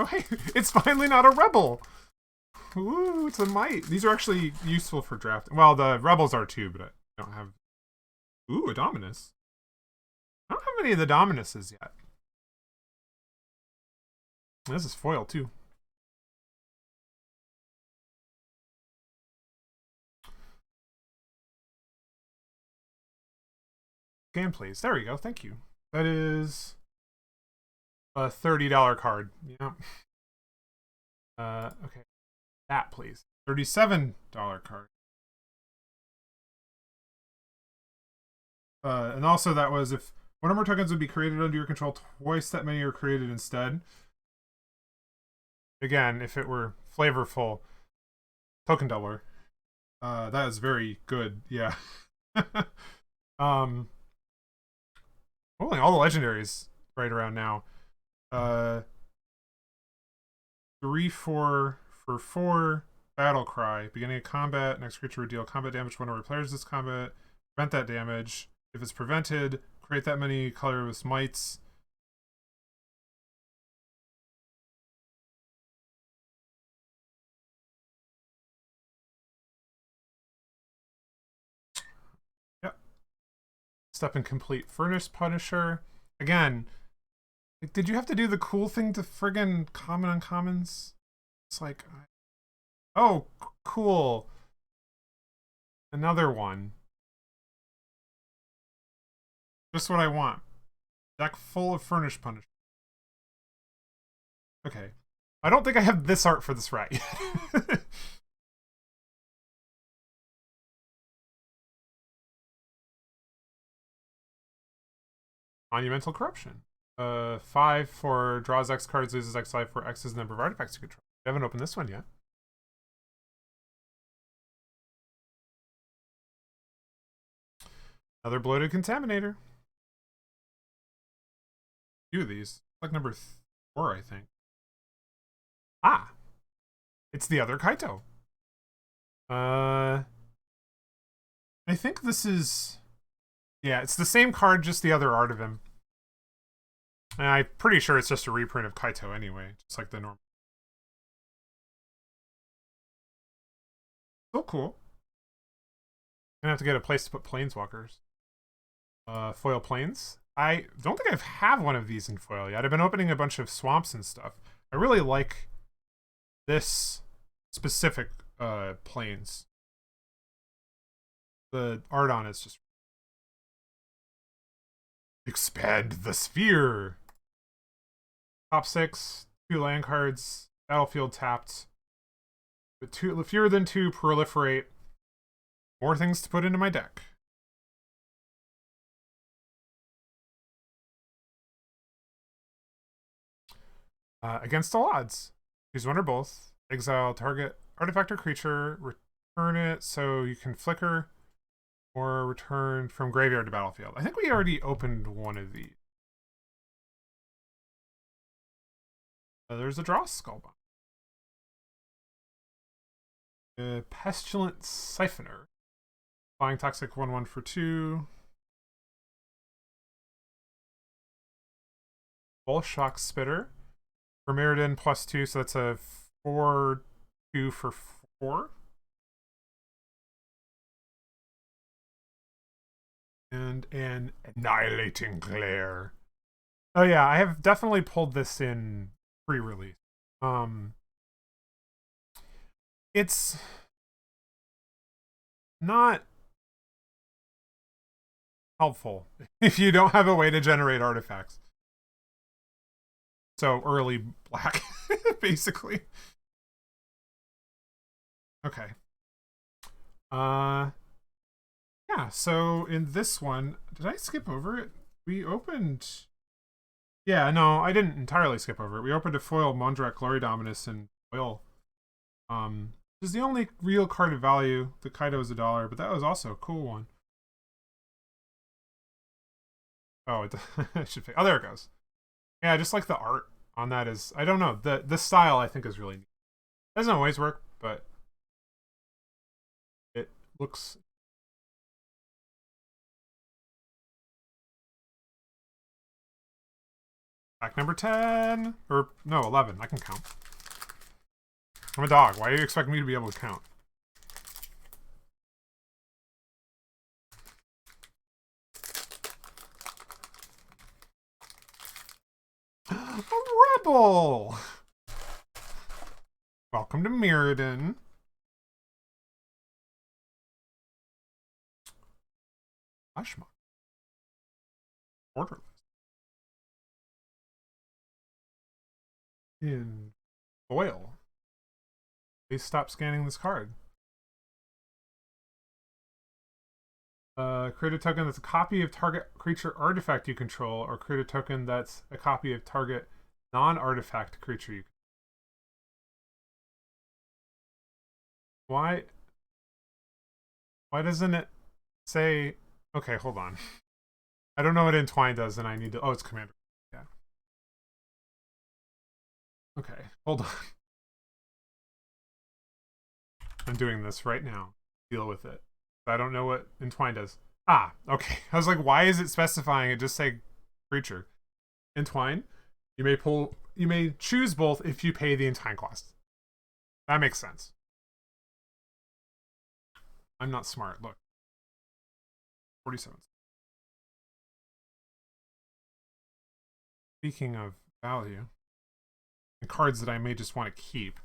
hey, it's finally not a rebel! Ooh, it's a mite. These are actually useful for drafting. Well, the rebels are too, but I don't have... Ooh, a Dominus. I don't have any of the Dominuses yet. This is foil too. Scan please. There we go. Thank you. That is a $30 card. Yeah. Okay. That please. $37 card. And also that was if one or more tokens would be created under your control, twice that many are created instead. Again, if it were flavorful token doubler, that is very good. Yeah. Holding all the legendaries right around now. 3/4 for 4 battle cry. Beginning of combat, next creature would deal combat damage whenever players this combat. Prevent that damage. If it's prevented, create that many colorless mites. Yep. Step and complete Furnace Punisher. Again, like, did you have to do the cool thing to friggin' common uncommons? It's like, oh, cool. Another one. Just what I want. Deck full of Furnace Punisher. Okay. I don't think I have this art for this rat yet. Monumental Corruption. 5 for draws X cards, loses X life for X's number of artifacts you control. I haven't opened this one yet. Another Bloated Contaminator. A few of these. Like number 4, I think. Ah! It's the other Kaito. I think this is... Yeah, it's the same card, just the other art of him. And I'm pretty sure it's just a reprint of Kaito anyway, just like the normal. So cool. Gonna have to get a place to put planeswalkers. Foil planes. I don't think I have one of these in foil yet. I've been opening a bunch of swamps and stuff. I really like this specific planes. The art on it's just expand the sphere. Top 6, 2 land cards, battlefield tapped. With fewer than 2 proliferate. More things to put into my deck. Against all odds. Choose one or both. Exile target artifact or creature. Return it so you can flicker. Or return from graveyard to battlefield. I think we already opened one of these. There's a Dross Skullbond. Pestilent Siphoner. Flying Toxic 1/1 for 2. Bullshock Spitter. For Meriden +2, so that's a 4/2 for 4. And an Annihilating Glare. Oh yeah, I have definitely pulled this in pre-release. It's not helpful if you don't have a way to generate artifacts. So early black, basically. Okay. Yeah, so in this one, did I skip over it? We opened... Yeah, no, I didn't entirely skip over it. We opened a foil Mondrak Glory Dominus and foil. Which is the only real card of value. The Kaido is $1, but that was also a cool one. Oh, it should... Oh, there it goes. Yeah, I just like the art on that is... I don't know. The style, I think, is really neat. Doesn't always work, but it looks... Pack number 10. Or, no, 11. I can count. I'm a dog. Why do you expect me to be able to count? A rebel! Welcome to Mirrodin. Flashmark. Orderless. In foil. Please stop scanning this card. Create a token that's a copy of target creature artifact you control, or create a token that's a copy of target non-artifact creature you control. Why doesn't it say... Okay, hold on. I don't know what Entwine does, and I need to... Oh, it's Commander. Yeah. Okay, hold on. I'm doing this right now. Deal with it. I don't know what Entwine does. Ah, okay. I was like, why is it specifying it just say creature? Entwine. You may choose both if you pay the Entwine cost. That makes sense. I'm not smart. Look. 47. Speaking of value, and cards that I may just want to keep.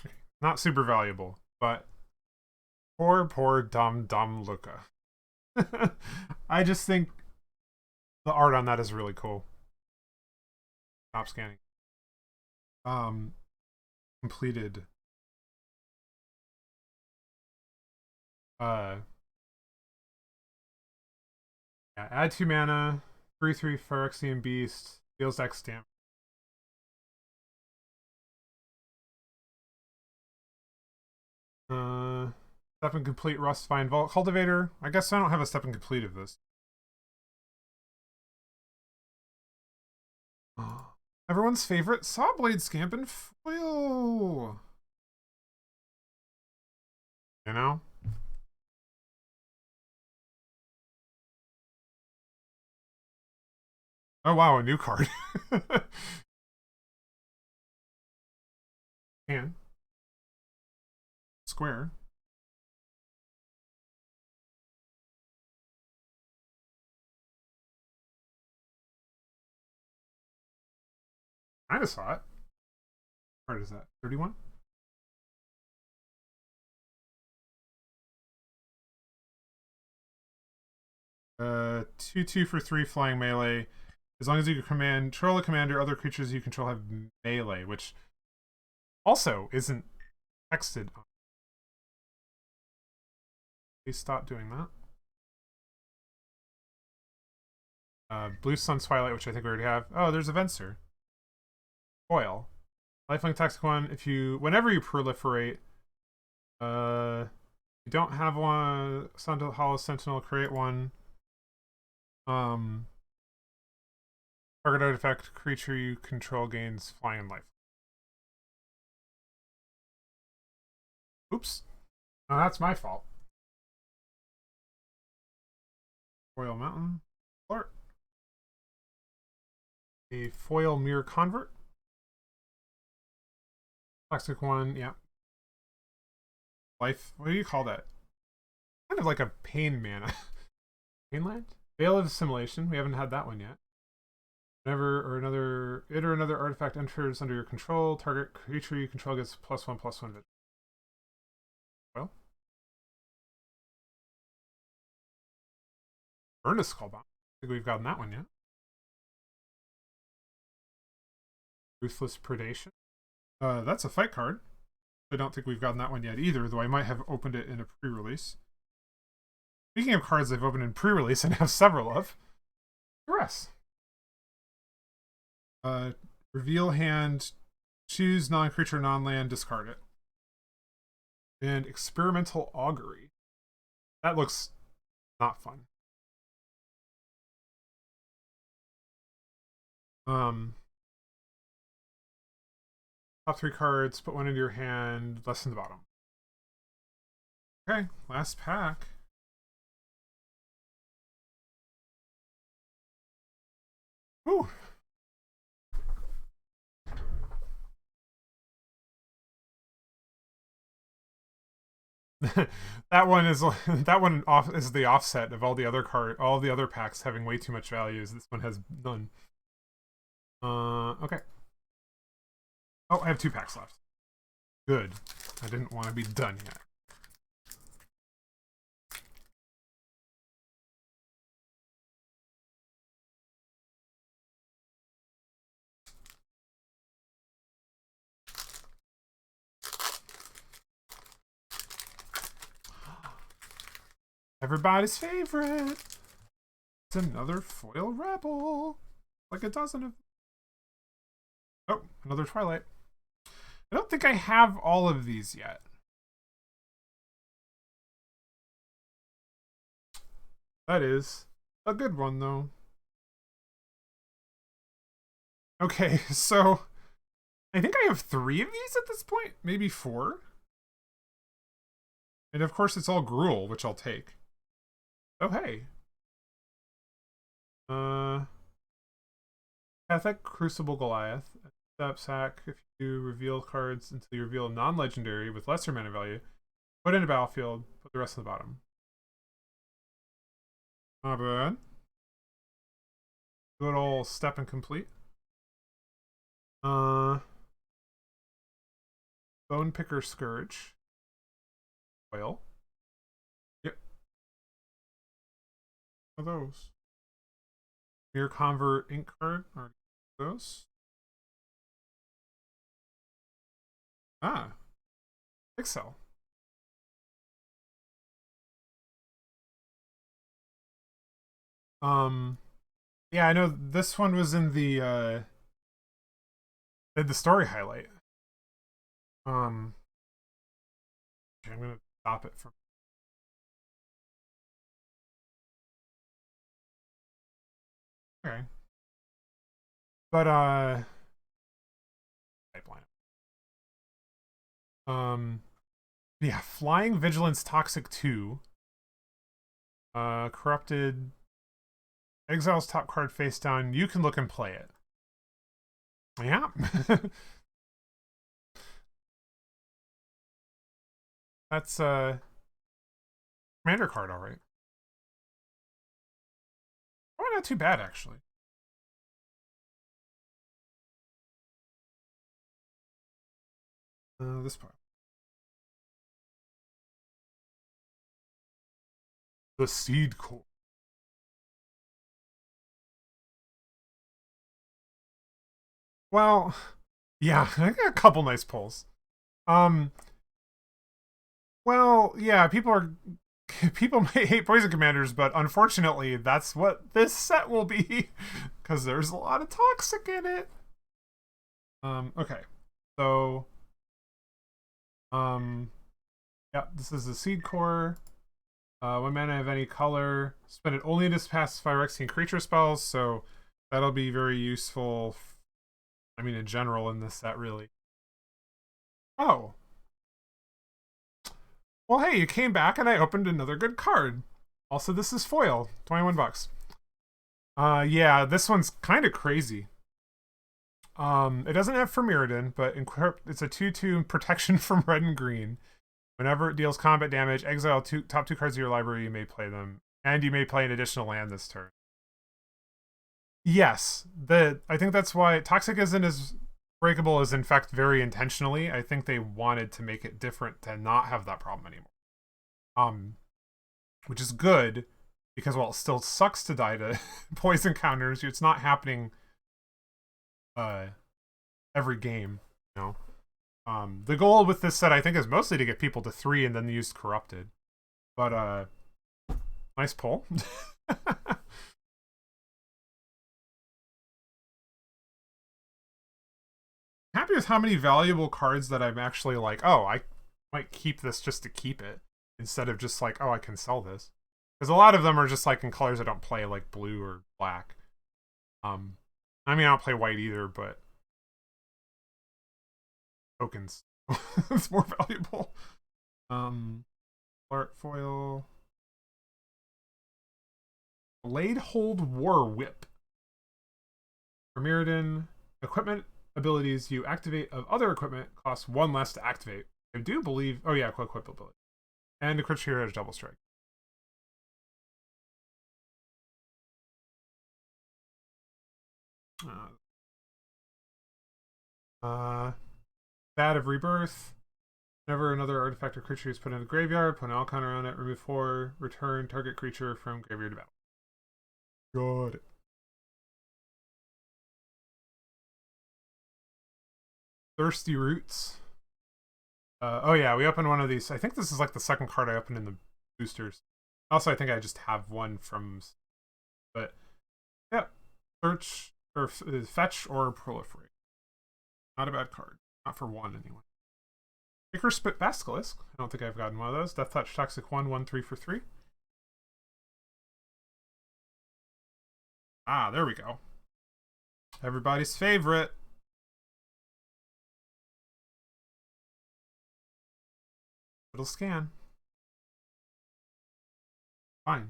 Okay. Not super valuable, but poor dumb Luca. I just think the art on that is really cool. Stop scanning. Completed. Yeah, add 2 mana, 3/3 Phyrexian Beast, deals X damage. Step and complete Rustvine Vault Cultivator. I guess I don't have a step and complete of this. Everyone's favorite Sawblade Scamp and foil. You know? Oh wow, a new card. And square. I just saw it. What card is that? 31? Uh, 2/2 for 3 flying melee. As long as you control a commander, other creatures you control have melee, which also isn't texted. Please stop doing that. Blue Sun Twilight, which I think we already have. Oh, there's a Venser. Foil. Lifelink Toxic one. Whenever you proliferate, you don't have one. Hollow Sentinel, create one. Target artifact creature you control gains flying and life. Oops. No, that's my fault. Foil Mountain. Alert. A foil Mirror Convert. Toxic one, yeah. Life, what do you call that? Kind of like a pain mana. Painland? Veil of Assimilation, we haven't had that one yet. Whenever another artifact enters under your control, target creature you control gets +1/+1. Well. Earnest Skullbound. I think we've gotten that one yet. Ruthless Predation. That's a fight card. I don't think we've gotten that one yet either, though I might have opened it in a pre-release. Speaking of cards I've opened in pre-release and have several of, Duress. Reveal hand, choose non-creature, non-land, discard it. And Experimental Augury. That looks not fun. Top 3 cards, put one into your hand, less than the bottom. Okay, last pack. Ooh. that one is the offset of all the other packs having way too much values. This one has none. Okay. Oh, I have 2 packs left. Good. I didn't want to be done yet. Everybody's favorite. It's another foil rebel. Like a dozen of... Oh, another Twilight. I don't think I have all of these yet. That is a good one, though. Okay, so I think I have 3 of these at this point. Maybe 4. And of course, it's all Gruul, which I'll take. Oh, hey. Pathek Crucible Goliath. Step sack if you reveal cards until you reveal a non-legendary with lesser mana value. Put in a battlefield, put the rest on the bottom. Not bad. Good old step and complete. Bone Picker Scourge. Foil. Yep. What are those? Mirror Convert ink card. Are those? Ah. Excel. Yeah, I know this one was in the story highlight. I'm gonna stop it from... Okay. But pipeline. Yeah, Flying Vigilance Toxic 2. Corrupted. Exile's top card face down. You can look and play it. Yeah. That's commander card, alright. Probably not too bad, actually. This part. The Seed Core. Well, yeah, I got a couple nice pulls. Well, yeah, people may hate poison commanders, but unfortunately, that's what this set will be, because there's a lot of toxic in it. Okay, so, yeah, this is the Seed Core. 1 mana of any color. Spend it only to pass Phyrexian creature spells, so that'll be very useful. I mean, in general, in this set, really. Oh. Well, hey, you came back and I opened another good card. Also, this is foil. 21 bucks. Yeah, this one's kind of crazy. It doesn't have Mirrodin, but it's a 2/2 protection from red and green. Whenever it deals combat damage, exile top 2 cards of your library, you may play them. And you may play an additional land this turn. Yes. I think that's why Toxic isn't as breakable as Infect very intentionally. I think they wanted to make it different to not have that problem anymore. Which is good, because while it still sucks to die to poison counters, it's not happening every game, you know. The goal with this set, I think, is mostly to get people to 3 and then use Corrupted. But, nice pull. Happy with how many valuable cards that I'm actually like, oh, I might keep this just to keep it, instead of just like, oh, I can sell this. Because a lot of them are just like in colors I don't play, like blue or black. I mean, I don't play white either, but tokens. It's more valuable. Art foil. Blade Hold War Whip. For Mirrodin, equipment abilities you activate of other equipment cost 1 less to activate. I do believe. Oh, yeah, equip ability. And a crit hero has double strike. Bat of Rebirth. Whenever another artifact or creature is put in the graveyard, put an all counter on it, remove 4, return target creature from graveyard to battle. Got it. Thirsty Roots. Oh yeah, we opened one of these. I think this is like the second card I opened in the boosters. Also, I think I just have one from... But, yeah. Search, or fetch, or proliferate. Not a bad card. Not for 1, anyway. Kicker Spit Basilisk. I don't think I've gotten one of those. Death Touch Toxic 1, 1/3 for 3. Ah, there we go. Everybody's favorite. It'll scan. Fine.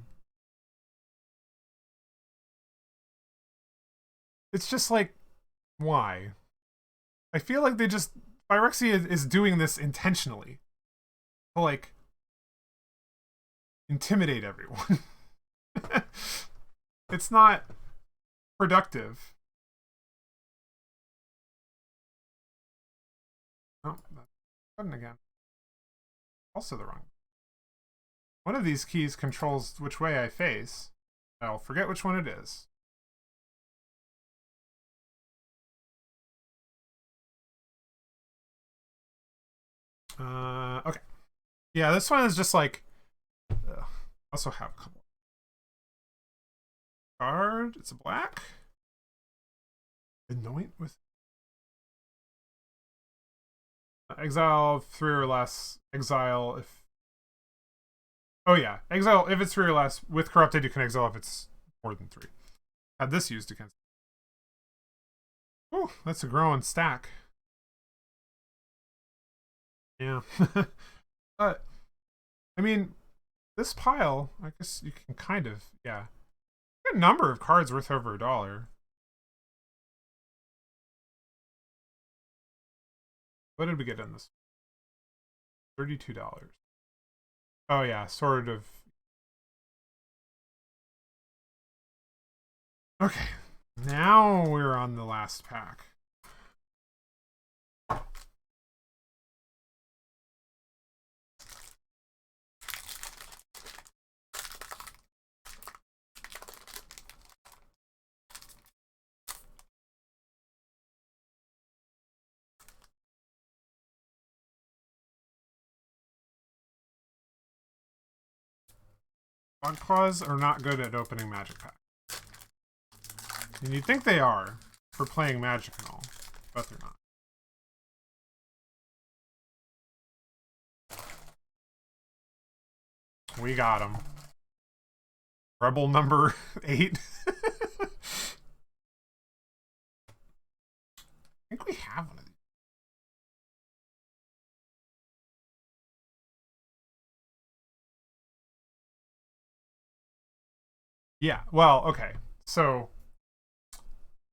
It's just like, why? I feel like they just... Phyrexia is doing this intentionally. To, like, intimidate everyone. It's not productive. Oh, that's button again. Also the wrong. One of these keys controls which way I face. I'll forget which one it is. Okay. Yeah, this one is just like... also have a couple. Card. It's a black. Anoint with... exile 3 or less. Exile if... Oh yeah. Exile if it's 3 or less. With Corrupted, you can exile if it's more than 3. Had this used against... Oh, that's a growing stack. Yeah. But, I mean, this pile, I guess you can kind of, yeah. A number of cards worth over $1. What did we get in this? $32. Oh yeah, sort of. Okay, now we're on the last pack. Bug Claws are not good at opening Magic packs. And you'd think they are for playing Magic and all, but they're not. We got him. Rebel number 8. I think we have one of these. Yeah, well, okay. So,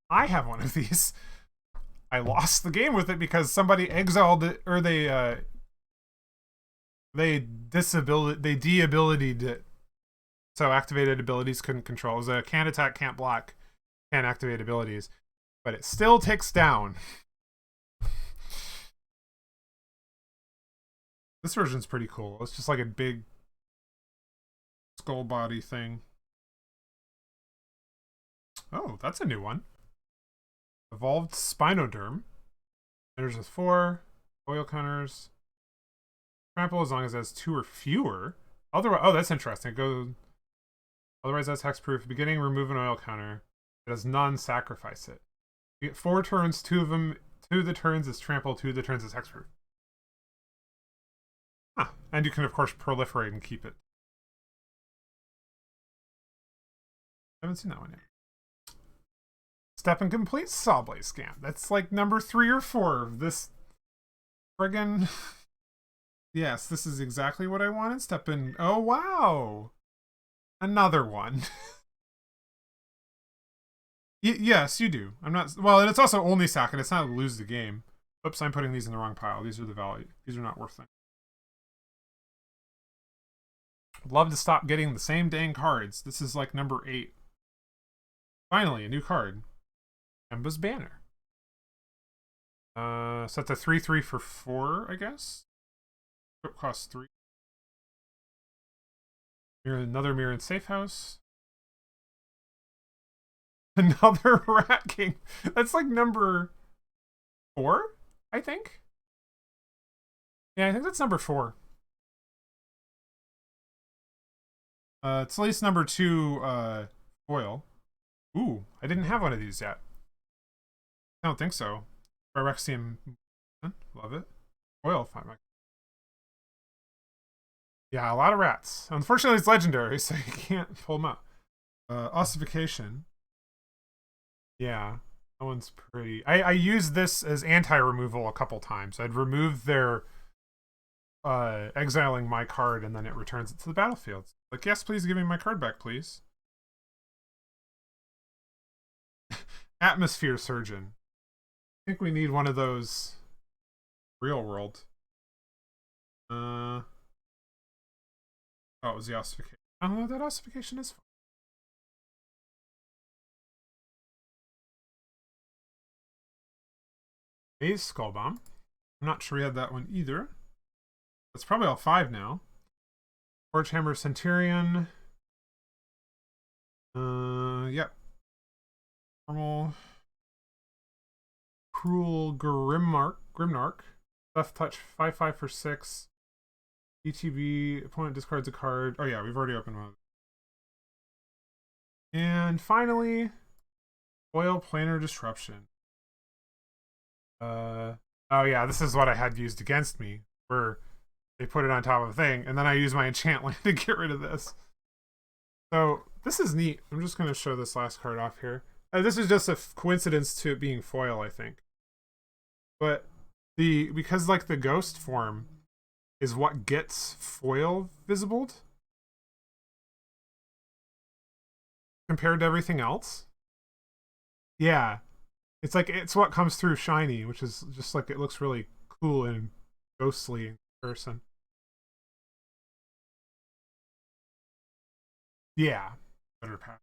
I have one of these. I lost the game with it because somebody exiled it, or they de-abilitied it. So activated abilities couldn't control. It was a can't attack, can't block, can't activate abilities. But it still ticks down. This version's pretty cool. It's just like a big skull body thing. Oh, that's a new one. Evolved Spinoderm. Enters with 4. Oil counters. Trample as long as it has 2 or fewer. Otherwise, oh, that's interesting. Otherwise, that's hexproof. Beginning, remove an oil counter. It has none, sacrifice it. You get 4 turns, 2 of them, 2 of the turns is trample, 2 of the turns is hexproof. Huh. And you can, of course, proliferate and keep it. I haven't seen that one yet. Step and complete Sawblade Scam. That's like number 3 or 4 of this friggin'... Yes, this is exactly what I wanted. Step in... Oh, wow! Another one. Yes, you do. I'm not... Well, and it's also only sack, and it's not lose the game. Oops, I'm putting these in the wrong pile. These are the value. These are not worth it. I'd love to stop getting the same dang cards. This is like number 8. Finally, a new card. Emba's Banner. So that's a 3/3 for 4, I guess. It costs 3. Another Mirror in Safe House. Another Rat King. That's like number 4, I think. Yeah, I think that's number 4. It's at least number 2 foil. Ooh, I didn't have one of these yet. I don't think so. Phyrexian. Love it. Foil, fine. Yeah, a lot of rats. Unfortunately, it's legendary, so you can't pull them up. Ossification. Yeah, that one's pretty. I used this as anti-removal a couple times. I'd remove their exiling my card, and then it returns it to the battlefield. Like, yes, please give me my card back, please. Atmosphere Surgeon. I think we need one of those real world. Oh, it was the ossification. I don't know, that ossification is fun. Ace Skull Bomb. I'm not sure we had that one either. That's probably all 5 now. Forge Hammer Centurion. Yep. Normal. Cruel Grimnark. Death Touch 5/5 for 6. ETB. Opponent discards a card. Oh yeah, we've already opened one. And finally, Foil Planar Disruption. Oh yeah, this is what I had used against me, where they put it on top of a thing, and then I use my enchant land to get rid of this. So this is neat. I'm just going to show this last card off here. This is just a coincidence to it being foil, I think. But because like the ghost form is what gets foil visibled compared to everything else. Yeah. It's like it's what comes through shiny, which is just like it looks really cool and ghostly in person. Yeah. Better path.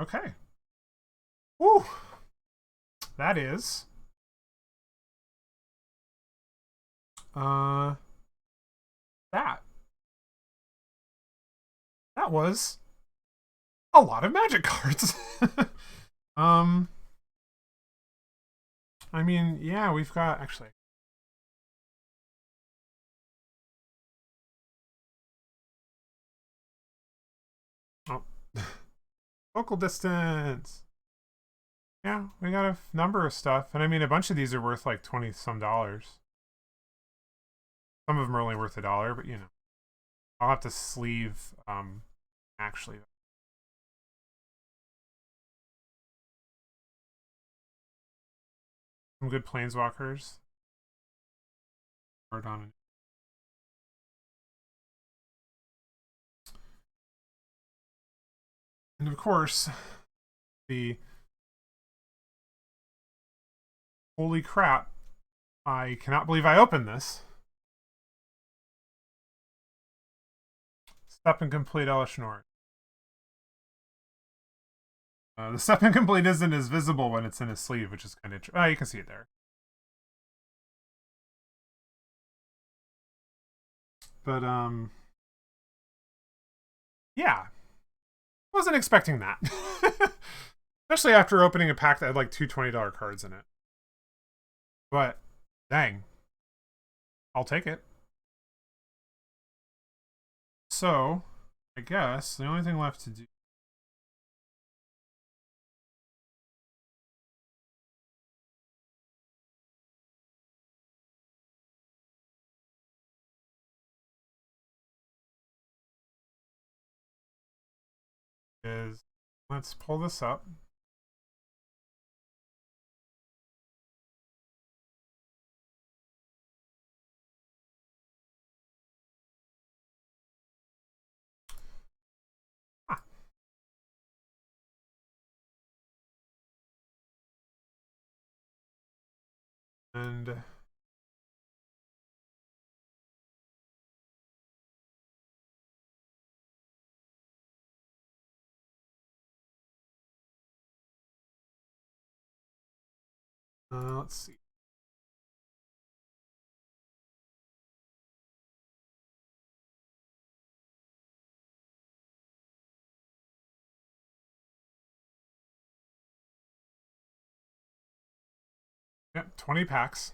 Okay. Woo! That is that was a lot of Magic cards. I mean, yeah, we've got actually. Oh, focal distance. Yeah, we got a number of stuff, and I mean, a bunch of these are worth like $20-some. Some of them are only worth $1, but you know, I'll have to sleeve. Actually, some good planeswalkers. On. And of course, the holy crap! I cannot believe I opened this. Step and complete Elishnor. The step and complete isn't as visible when it's in his sleeve, which is kind of. Oh, you can see it there. But yeah, wasn't expecting that. Especially after opening a pack that had like two $20 cards in it. But Dang. I'll take it. So, I guess the only thing left to do is, let's pull this up. Ah. And let's see. Yep, 20 packs.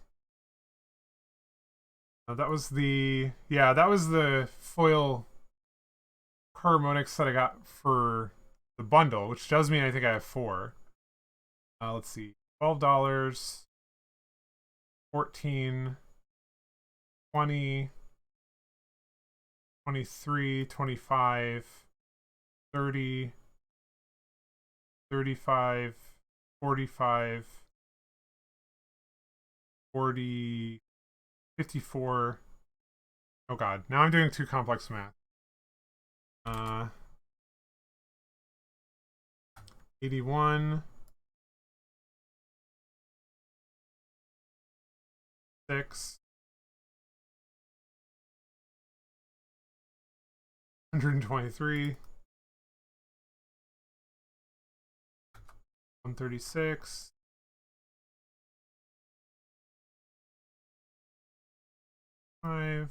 That was the foil harmonics that I got for the bundle, which does mean I think I have 4. Let's see. $12, 14, 20, 23, 25, 30, 35, 45, 40, 54. Oh god, now I'm doing too complex math. 81, 6, 123, 136, 5,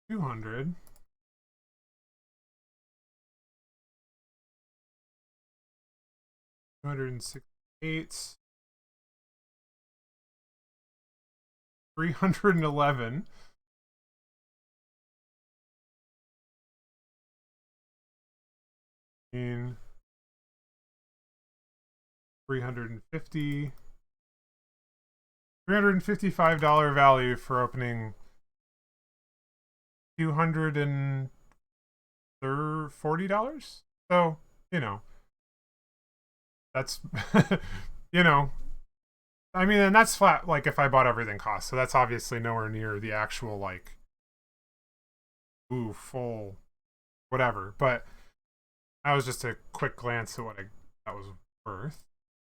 200, 268, 311, in 350, $355 value for opening 240. So, you know, that's you know, I mean, and that's flat like if I bought everything cost. So that's obviously nowhere near the actual like full whatever. But that was just a quick glance at what that was worth.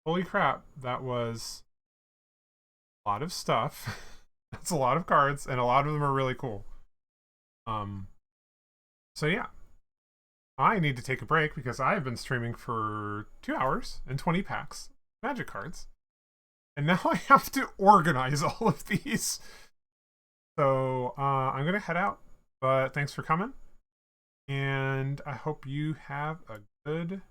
Holy crap, that was a lot of stuff. That's a lot of cards, and a lot of them are really cool. So yeah, I need to take a break because I've been streaming for 2 hours and 20 packs Magic cards, and now I have to organize all of these. So I'm gonna head out, but thanks for coming, and I hope you have a good